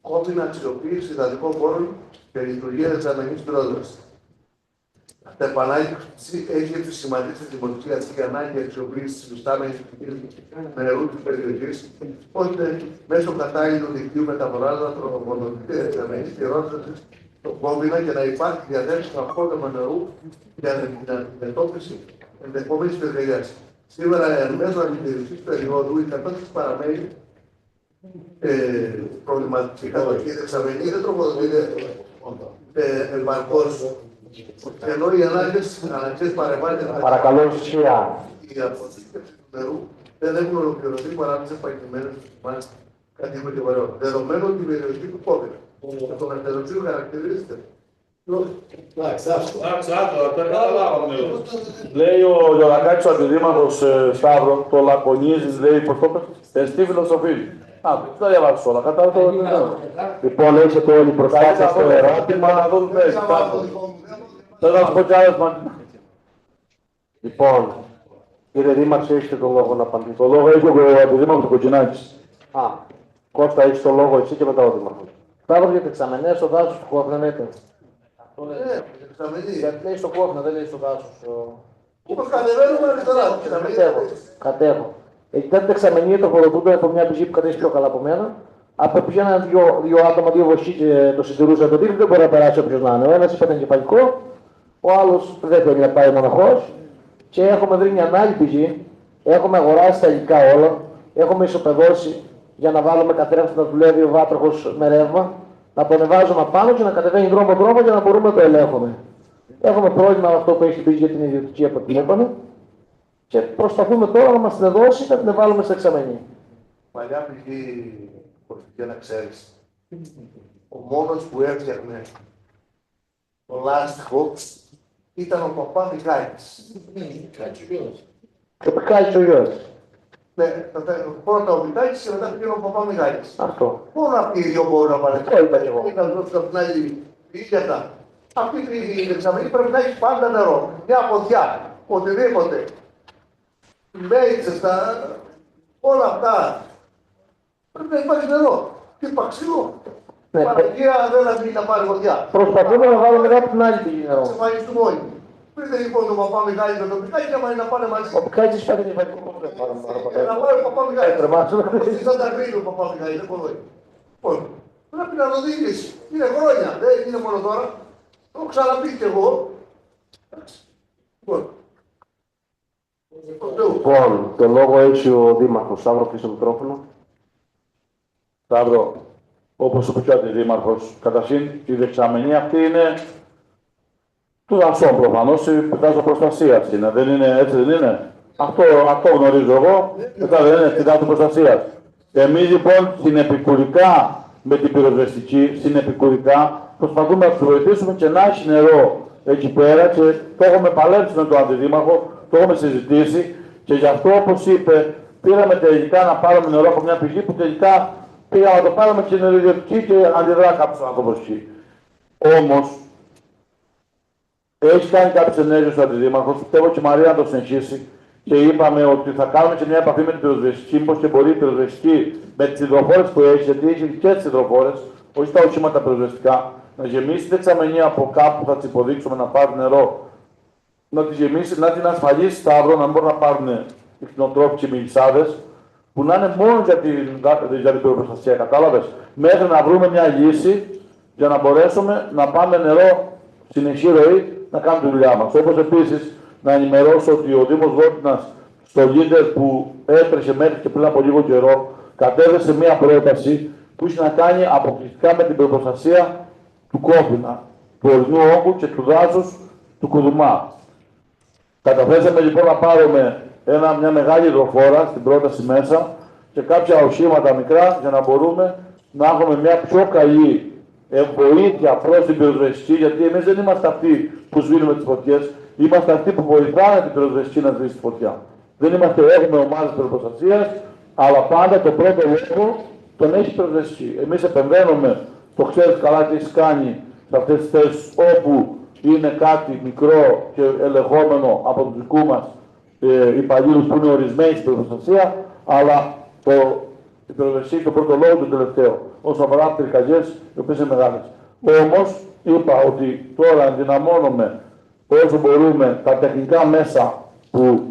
κόβει να αξιοποιήσει ιδανικών πόρων και λειτουργία τη αναγκή πρόσβαση. Κατά επανάληψη, έχει επισημανθεί στη δημοσίευση η ανάγκη αξιοποίηση τη υφιστάμενη νερού τη περιοχή, ώστε μέσω κατάλληλου δικτύου μεταφορά να τροφοδοτείται η αναγκή καιρότητα στο κόμπινα και να υπάρχει διαθέσιμο απόδομα νερού για την αντιμετώπιση ενδεχόμενη πυρκαγιά. Σήμερα, εν μέσω αντιπυρηνική περίοδου, η κατάσταση παραμένει προβληματική. Η δεξαμενή δεν τροφοδοτείται επαρκώς. Ενώ οι ανάγκες παρεμβάσεις.
Παρακαλώ, ησυχία.
Η αποθήκευση του νερού δεν έχουν ολοκληρωθεί παρά τις επαγγελμένες μάλιστα κατοίκων και βαρέων. Δεδομένου ότι η περιοχή του κόβεται. Και το μετεροτσίου χαρακτηρίζεται.
Λέει ο Γιωργάκης ο Αντιδήμαρχος Σταύρο, το λακωνίζεις, λέει, πώς το πες, εστί φιλοσοφή. Θα διαβάσω όλα, κατά το...
Λοιπόν, έχετε όλη προσπάθεια στο ερώτημα.
Να δούμε, θέλω να σου πω κι άλλες μαν.
Λοιπόν, κύριε Δήμαρχε, έχετε το λόγο να απαντήσετε.
Το λόγο έχει ο Αντιδήμαρχος Κοκκινάκης.
Α, Κώστα, έχεις το λόγο εσύ και μετά ο Δήμαρχος.
Σταύρο για δεξαμενές, ο δάσος του Κόφνα λέτε.
Δεξαμενή.
Γιατί λέει στο Κόφνα, δεν λέει στο δάσος.
Όπως κατεβαίνουμε αριστερά.
Κατέχω. Εκεί κάτι δεξαμενή τροφοδοτούνται από μια πηγή που κατέχει πιο καλά από μένα. Από πηγαίναν δύο άτομα, δύο βοηθοί και το συντηρούσαν το τίτλο, δεν μπορεί να περάσει όποιος να είναι. Ο ένας είπε εγκεφαλικό, ο άλλος δεν θέλει να πάει μοναχός. Και έχουμε βρει μια άλλη πηγή, έχουμε αγοράσει τα υλικά όλα, έχουμε ισοπεδώσει για να βάλουμε καθρέφτη να δουλεύει ο βάτροχος με ρεύμα, να το ανεβάζουμε απάνω και να κατεβαίνει δρόμο για να μπορούμε να το ελέγχουμε. Έχουμε πρόβλημα με αυτό που έχει πει για την ιδιωτική από την έπανε και προσπαθούμε τώρα να μας την δώσει και να την βάλουμε σε εξαμενή.
Παλιά πηγή, για να ξέρεις, ο μόνος που έφτιαχνε το λάστιχο ήταν ο παπά Μιχάλης.
Και ο Πικάλης ο γιος.
Ναι, πρώτα ο Μιχάλης και μετά πήγαινε ο παπά Μιχάλης.
Αυτό.
Μόνο αυτοί οι δύο μπορούν να πάνε.
Αυτό είπα και εγώ.
Ήταν δώσει από την άλλη πηγή. Αυτή η δεξαμενή πρέπει να έχει πάντα νερό. Μια φωτιά, οτιδήποτε. Μέιτσες, όλα αυτά. Πρέπει να υπάρχει νερό. Τι παξιό.
Ναι,
Η Παναγία δεν αφήνει να πάρει φωτιά.
προσπαθούμε να βάλουμε κάτι την άλλη πηγή νερό.
Εξαφανιστούμε όλοι. Πείτε λοιπόν τον παπά Μιχάλη με τον Μιχάλη και άμα είναι να πάνε μαζί.
Ο Πικάλης φέρνει εγκεφαλικό πρόβλημα.
Να πάρει ο παπά Μιχάλη.
Τρεμάσουμε.
Σαν τα κρίνει ο παπά Μιχάλη, δεν μπορεί. Λοιπόν, πρέπει να το δείχνεις. Είναι χρόνια, δεν είναι μόνο τώρα. Το έχω ξαναπεί κι εγώ. Λοιπόν,
Λοιπόν, το λόγο έχει ο Δήμαρχος. Σταύρο, κλείσε το μικρόφωνο.
Σταύρο, όπως είπε και ο Αντιδήμαρχος, καταρχήν η δεξαμενή αυτή είναι του δασών προφανώς, η δάσο προστασίας είναι, δεν είναι, έτσι δεν είναι. Αυτό γνωρίζω εγώ, μετά δεν είναι στην δάσο προστασίας. Εμείς λοιπόν συνεπικουρικά με την πυροσβεστική, συνεπικουρικά προσπαθούμε να τους βοηθήσουμε και να έχει νερό εκεί πέρα και το έχουμε παλέψει με τον Αντιδήμαρχο, το έχουμε συζητήσει και γι' αυτό όπως είπε πήραμε τελικά να πάρουμε νερό από μια πηγή που τελικά πήγαμε να το πάρουμε και είναι ιδιωτική και αντιδρά κάποιος άνθρωπος εκεί. Όμως έχει κάνει κάποιες ενέργειες ο Αντιδήμαρχος, πιστεύω και η Μαρία να το συνεχίσει και είπαμε ότι θα κάνουμε και μια επαφή με την πυροσβεστική, μήπως και μπορεί η πυροσβεστική με τις υδροφόρες που έχει, γιατί έχει και τις υδροφόρες, όχι τα οχήματα πυροσβεστικά, να γεμίσει τη δεξαμενή από κάπου που θα της υποδείξουμε να πάρει νερό, να τη γεμίσει, να την ασφαλίσει Σταύρο, να μην μπορούν να πάρουν οι κτηνοτρόφοι και οι μιλισσάδες, που να είναι μόνο για την πυροπροστασία, κατάλαβες, μέχρι να βρούμε μια λύση για να μπορέσουμε να πάμε νερό συνεχή ροή να κάνουμε τη δουλειά μας. Όπως επίσης να ενημερώσω ότι ο Δήμος Βότινας στο Λίντερ που έτρεχε μέχρι και πριν από λίγο καιρό κατέθεσε μια πρόταση που είχε να κάνει αποκλειστικά με την πυροπροστασία του Κόφινα, του ορεινού όγκου και του δάσους του Κουδουμά. Καταθέσαμε λοιπόν να πάρουμε μια μεγάλη υδροφόρα στην πρόταση μέσα και κάποια οχήματα μικρά για να μπορούμε να έχουμε μια πιο καλή βοήθεια προς την πυροσβεστική, γιατί εμείς δεν είμαστε αυτοί που σβήνουμε τις φωτιές, είμαστε αυτοί που βοηθάνε την πυροσβεστική να σβήσει τη φωτιά. Δεν είμαστε, έχουμε ομάδες πυροπροστασίας, αλλά πάντα το πρώτο λόγο τον έχει η πυροσβεστική. Εμείς επεμβαίνουμε, το ξέρεις καλά τι έχει κάνει σε αυτές τις θέσεις όπου είναι κάτι μικρό και ελεγχόμενο από τους δικούς μας υπαλλήλους που είναι ορισμένοι στην πυροσβεστία, αλλά η πυροσβεστική το πρώτο λόγο του τελευταίο, όσον αφορά τις πυρκαγιές, οι οποίες είναι μεγάλες. Όμως, είπα ότι τώρα ενδυναμώνουμε όσο μπορούμε τα τεχνικά μέσα που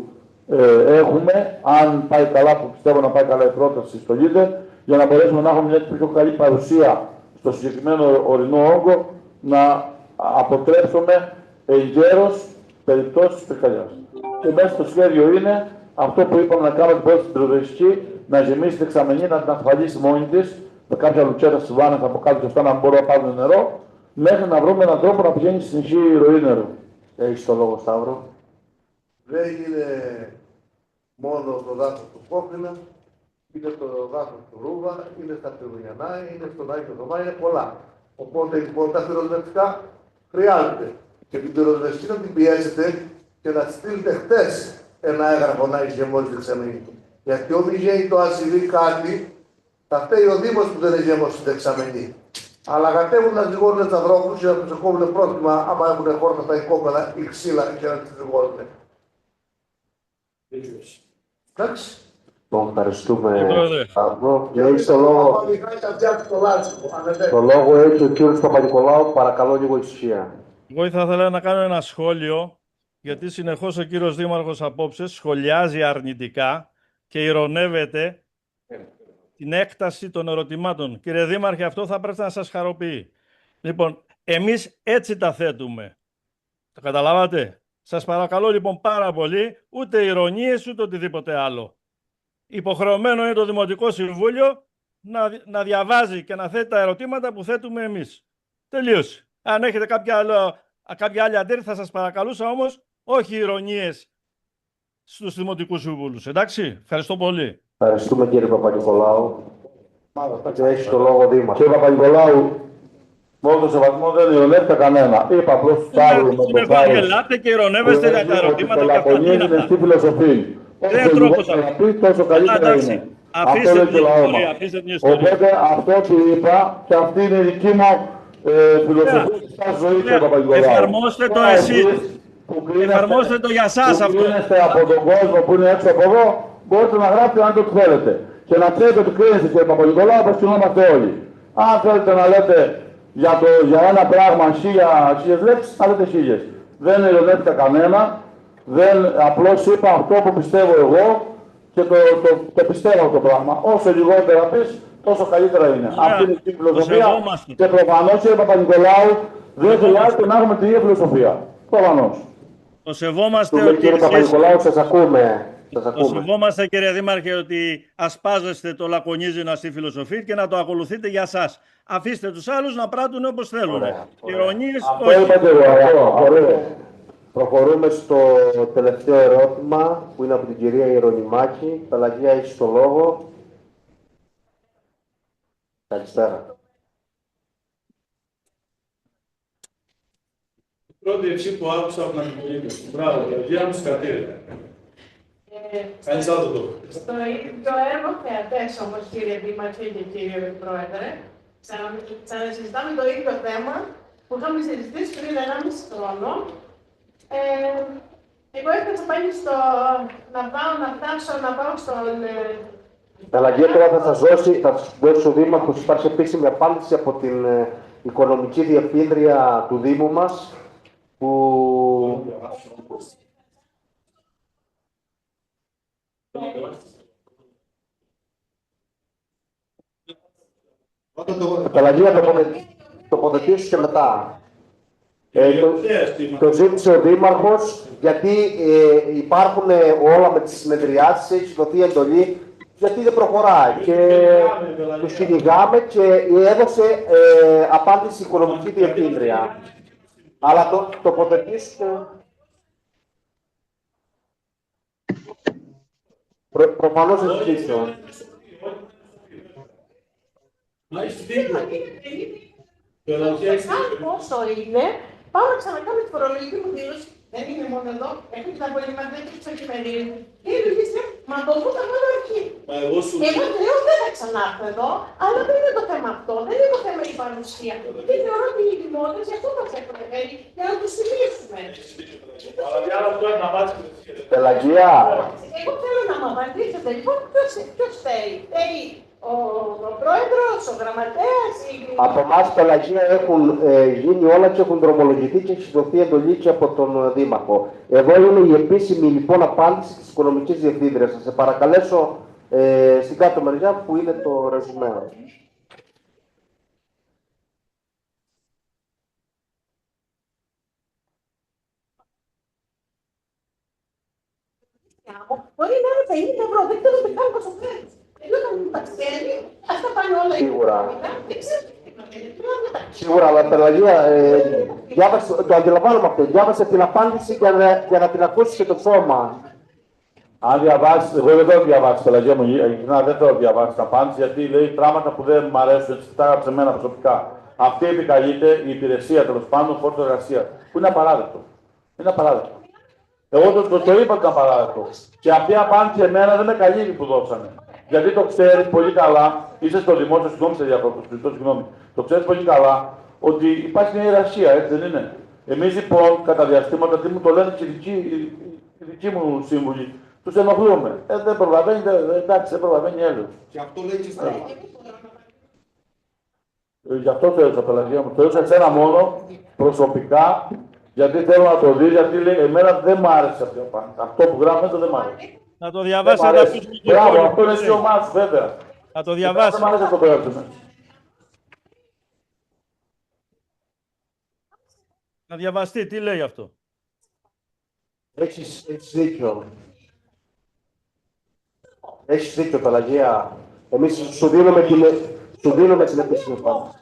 έχουμε, αν πάει καλά, που πιστεύω να πάει καλά η πρόταση στο Λίντερ, για να μπορέσουμε να έχουμε μια πιο καλή παρουσία στο συγκεκριμένο ορεινό όγκο, να αποτρέψουμε εγκαίρως περιπτώσεις πυρκαγιάς. Και μέσα στο σχέδιο είναι αυτό που είπαμε να κάνουμε την πρώτη στην πυροσβεστική, να γεμίσει τη δεξαμενή, να την ασφαλίσει μόνη της, με κάποια λουτσέτα στις βάνες από κάτω και αυτά να μπορούν να πάρουν νερό, μέχρι να βρούμε έναν τρόπο να πηγαίνει στην συνεχή ροή νερού.
Έχεις το λόγο, Σταύρο.
Δεν είναι μόνο το δάσος του Κόκκινα, είναι το δάσος του Ρούβα, είναι στα Πυρογιανά, είναι στον Άγιο Θωμά, είναι πολλά. Οπότε λοιπόν τα πυροσβεστικά χρειάζεται. Και την πυροσβεστική να την πιέσετε και να στείλετε χτες ένα έγγραφο να έχει γεμώσει τη δεξαμενή. Γιατί όταν γίνει το ασυλί κάτι, θα φταίει ο Δήμος που δεν έχει γεμώσει τη δεξαμενή. Αλλά κατέβουν να ζυγώνουν τα δρόμους και να τους κόβουν πρόστιμα άμα έχουν χόρτα στα οικόπεδα ή ξύλα και να τους ζυγώνουν. Εντάξει.
Τον ευχαριστούμε. Σταύρο.
Ναι.
Έχεις το λόγο. Το λόγο έχει ο κύριος Παπα-Νικολάου. Παρακαλώ λίγο ησυχία.
Εγώ θα ήθελα να κάνω ένα σχόλιο, γιατί συνεχώς ο κύριος Δήμαρχος απόψε σχολιάζει αρνητικά και ειρωνεύεται την έκταση των ερωτημάτων. Κύριε Δήμαρχε, αυτό θα πρέπει να σας χαροποιεί. Λοιπόν, εμείς έτσι τα θέτουμε. Το καταλάβατε. Σας παρακαλώ λοιπόν πάρα πολύ, ούτε ειρωνίες ούτε οτιδήποτε άλλο. Υποχρεωμένο είναι το Δημοτικό Συμβούλιο να διαβάζει και να θέτει τα ερωτήματα που θέτουμε εμείς. Τελείωσε. Αν έχετε κάποια άλλη αντίρρηση θα σας παρακαλούσα, όμως όχι ειρωνίες στους Δημοτικούς Συμβούλους. Εντάξει, ευχαριστώ πολύ.
Ευχαριστούμε κύριε Παπα-Νικολάου. Έχεις το λόγο, Δήμα.
Κύριε Παπα-Νικολάου, με όλο το σεβασμό δεν ειρωνεύεται κανένα. Είπα απλώς του Σταύρου με τον Σταύρο.
Γελάτε και ειρωνεύεστε για τα ερωτήματα και αυτά.
Είναι στη φιλοσοφία.
Δεν
Όσο
τρόπος
λιγότερα να πει, τόσο καλύτερα είναι.
Αφήστε την ιστορία, αφήστε την ιστορία.
Οπότε αυτό που είπα και αυτή είναι η δική μου φιλοσοφία της ζωής του Παπα-Νικολάου.
Εφαρμόστε το εσείς. Εφαρμόστε το για σας αυτό.
Που κρίνεστε από τον κόσμο που είναι έξω από εδώ, μπορείτε να γράψετε αν το θέλετε. Και να ξέρετε ότι κρίνεστε κύριε Παπα-Νικολάου, όπως κρινόμαστε όλοι. Αν θέλετε να λέτε για ένα πράγμα χίλιες λέξεις, θα λέτε χίλιες. Δεν ειρωνεύτηκα κανένα. Απλώς είπα αυτό που πιστεύω εγώ και το πιστεύω αυτό το πράγμα. Όσο λιγότερα πεις, τόσο καλύτερα είναι. Αυτή είναι η φιλοσοφία. Και προφανώς κύριε Παπα-Νικολάου δεν χρειάζεται να έχουμε την ίδια φιλοσοφία. Προφανώς.
Το σεβόμαστε
Κύριε Παπα-Νικολάου, σας ακούμε. Σας
Το
ακούμε.
σεβόμαστε, κύριε Δήμαρχε, ότι ασπάζεστε το λακωνίζει να στη φιλοσοφή και να το ακολουθείτε για σας. Αφήστε τους άλλους να πράττουν όπως θέλουν.
Ωραία, ωραία.
Ηρωνίες,
Αυτό
όχι.
είπα και εγώ. Προχωρούμε στο τελευταίο ερώτημα που είναι από την κυρία Ιερονιμάκη. Πελαγία, έχεις το λόγο. Καλησπέρα.
Πρώτη ευχή που άκουσα από την Αντιπολίτευση. Μπράβο, Γεωργία μου, συγχαρητήρια. Κανείς άλλο το.
Στο ίδιο έργο θεατές όμως, κύριε Δήμαρχε και κύριε Πρόεδρε, ξανασυζητάμε το ίδιο θέμα που είχαμε συζητήσει πριν 1,5 χρόνο. Εγώ έφτασα πάλι να πάω στον...
Πελαγία, τώρα θα σας δώσει ο Δήμαρχος, υπάρχει επίσημη απάντηση από την Οικονομική Διευθύντρια του Δήμου μας, που... Πελαγία, τοποθετήσου και μετά. Το ζήτησε ο Δήμαρχος, γιατί υπάρχουν όλα με τις συνεδριάσεις, έχει δοθεί εντολή, γιατί δεν προχωράει. Και τους κυνηγάμε και έδωσε απάντηση η Οικονομική Διευθύντρια. Αλλά τοποθετήσου. Προφανώς δεν ζητήσω.
Πόσο είναι, πάω να ξανακάνω τη φορολογική μου δήλωση. Δεν είναι μόνο εδώ, έχω την απολύτω, δεν έχει εφημερίδα. Και η λογιστή, μα το δούμε μόνο εκεί. Εγώ λέω δεν θα ξανάρθω εδώ, αλλά δεν είναι το θέμα αυτό, δεν είναι το θέμα η παρουσία. Και θεωρώ ότι οι δημότες γι' αυτό μας έχουν φέρει, για να τους θυμίσουμε.
Πελαγία.
Εγώ θέλω να μου απαντήσετε, λοιπόν, ποιος φταίει. Φταίει ο πρόεδρος, ο γραμματέας,
Από εμάς, Πελαγία, έχουν γίνει όλα και έχουν δρομολογηθεί και έχει δοθεί εντολή και από τον Δήμαρχο. Εδώ είναι η επίσημη λοιπόν απάντηση της Οικονομικής Διευθύντριας. Θα σε παρακαλέσω στην κάτω μεριά που είναι το ρεζουμέ.
Μπορεί να είναι 50 ευρώ, δεν ξέρω τι κάνω πόσο θέλει. Ενώ θα μου τα ξέρει, ας τα πάνε όλα
Σίγουρα.
δεν ξέρω τι να
Σίγουρα, αλλά Πελαγία, το αντιλαμβάνομαι αυτό. Διάβασε την απάντηση για να την ακούσει και το σώμα.
Αν διαβάσει, εγώ δεν θέλω διαβάσει, Πελαγία μου, ειλικρινά δεν θέλω διαβάσει την απάντηση, γιατί λέει πράγματα που δεν μου αρέσουν, έτσι τα έγραψε εμένα προσωπικά. Αυτή επικαλείται η υπηρεσία τέλος πάντων, φόρτο εργασία. Που είναι απαράδεκτο. Είναι απαράδεκτο. Εγώ το είπα ότι ήταν απαράδεκτο. Και αυτή η απάντηση εμένα δεν με καλύπτει που δώσανε. Γιατί το ξέρει πολύ καλά, είσαι στο δημόσιο, συγγνώμη σε διακόπτω, συγγνώμη. Το ξέρει πολύ καλά ότι υπάρχει μια ιεραρχία, έτσι δεν είναι. Εμείς λοιπόν κατά διαστήματα, τι μου το λένε και οι δικοί μου σύμβουλοι, τους ενοχλούμε. Δεν προλαβαίνει, εντάξει, δεν προλαβαίνει έλεγχο.
Και αυτό λέει και στα
Γι' αυτό το έδωσα, Πελαγία μου. Το έδωσα εσένα μόνο, προσωπικά, γιατί θέλω να το δει, γιατί λέει, εμένα δεν μ' άρεσε αυτή η απάντηση. Αυτό που γράφετε δεν μ' άρεσε.
Να το διαβάσει, να τα πεις και
Μπράβο, αυτό είναι δύο μάτς, βέβαια.
Να το διαβάσει.
Δεν μ' άρεσε αυτό που έγραψε.
Να διαβαστεί, τι λέει αυτό.
Έχεις δίκιο. Έχεις δίκιο, Πελαγία. Εμείς σου δίνουμε την επίσημη απάντηση.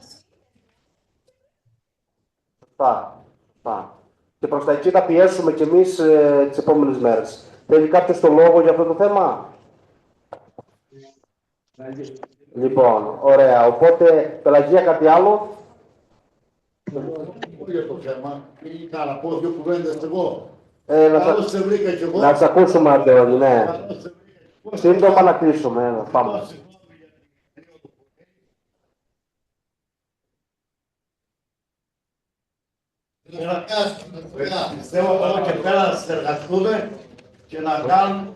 Σωστά. Και προς τα εκεί θα πιέσουμε κι εμείς τις επόμενες μέρες. Θέλει κάποιος το λόγο για αυτό το θέμα? Λοιπόν, ωραία. Οπότε, Πελαγία, κάτι άλλο?
Για το θέμα, ή να πω δύο κουβέντες εγώ.
Να
σε βρήκα κι εγώ.
Να σε ακούσουμε, Αντώνη, ναι.
Καλώς σε βρήκα.
Σύντομα να κλείσουμε, πάμε.
Πιστεύω από και πέρα να συνεργαστούμε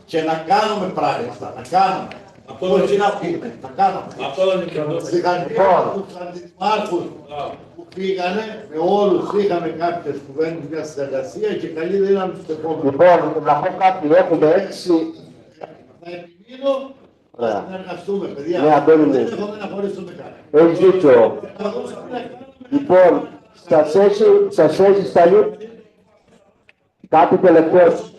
και να κάνουμε πράγματα. Να κάνουμε. Αυτό δεν είναι να πούμε. Να κάνουμε.
Αυτό δεν είναι.
Συγχαρητήρια στους αντιδημάρχους που πήγανε, με όλους είχαμε κάποιες κουβέντες για συνεργασία και καλή δύναμη στους επόμενους.
Λοιπόν, να πω κάτι, έχουμε 6.
Θα επιμείνω να συνεργαστούμε, παιδιά.
Ναι, Αντώνη μου.
Δεν έχουμε να χωρίσουμε κάτι.
Έχεις δίκιο. Λοιπόν, σας έχει σταλεί κάτι τελευταίο.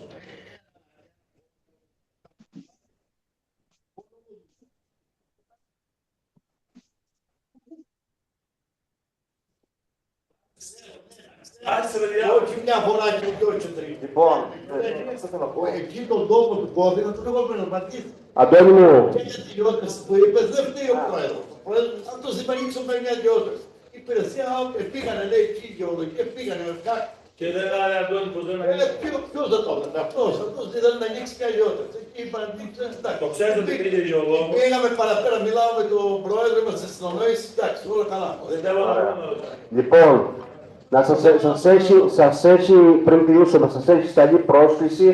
εξωτερική.
Λοιπόν,
Εκεί τον τόπο του κόβει να τον έχω πνευματίσει.
Αντώνη μου,
Και για ιδιώτες που είπε, δεν φταίει ο πρόεδρος. Ο πρόεδρος, αν τους δημιουργήσουν με μια ιδιώτες. Η υπηρεσία πήγανε, λέει, εκεί η γεωλογία, πήγανε με κάτι.
Και δεν άρε Αντώνη πως δεν
Ποιος δεν το έκανε, αυτός δεν ανοίξει και ιδιώτες. Εκεί είπαν, εντάξει.
Το ξέρετε ότι πήγε γεωλόγο.
Πήγαμε παραπέρα, μιλάω με τον πρόεδρο, είμαστε συνεννόηση, εντάξει, όλα καλά.
Δεν θέλω να
λοιπόν, να σας έχει, πριν κλείσουμε, σας έχει σταλεί πρόσκληση.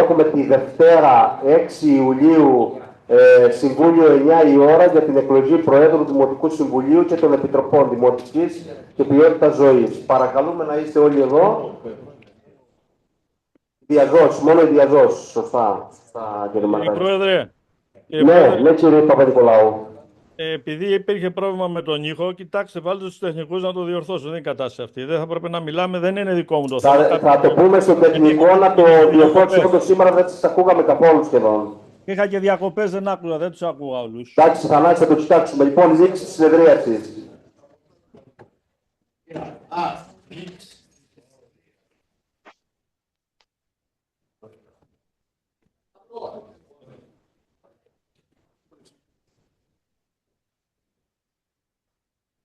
Έχουμε τη Δευτέρα 6 Ιουλίου Συμβούλιο 9 η ώρα για την εκλογή Προέδρου Δημοτικού Συμβουλίου και των Επιτροπών Δημοτικής και Ποιότητας Ζωής. Παρακαλούμε να είστε όλοι εδώ. Διαζώσεις, μόνο οι διαζώσεις. Σωστά, κύριε Μαρτάκη.
Πρόεδρε.
Ναι, κύριε Παπα-Νικολάου.
Επειδή υπήρχε πρόβλημα με τον ήχο, κοιτάξτε, βάλτε τους τεχνικούς να το διορθώσουν. Δεν είναι η κατάσταση αυτή. Δεν θα πρέπει να μιλάμε, δεν είναι δικό μου το θέμα.
Θα το πούμε στον τεχνικό να το διορθώσει. Όντως σήμερα δεν σας ακούγαμε καθόλου σχεδόν.
Είχα και διακοπές, δεν άκουγα, δεν τους άκουγα όλους.
Εντάξει, Θανάση, θα το κοιτάξουμε. Λοιπόν, λήξη της συνεδρίασης.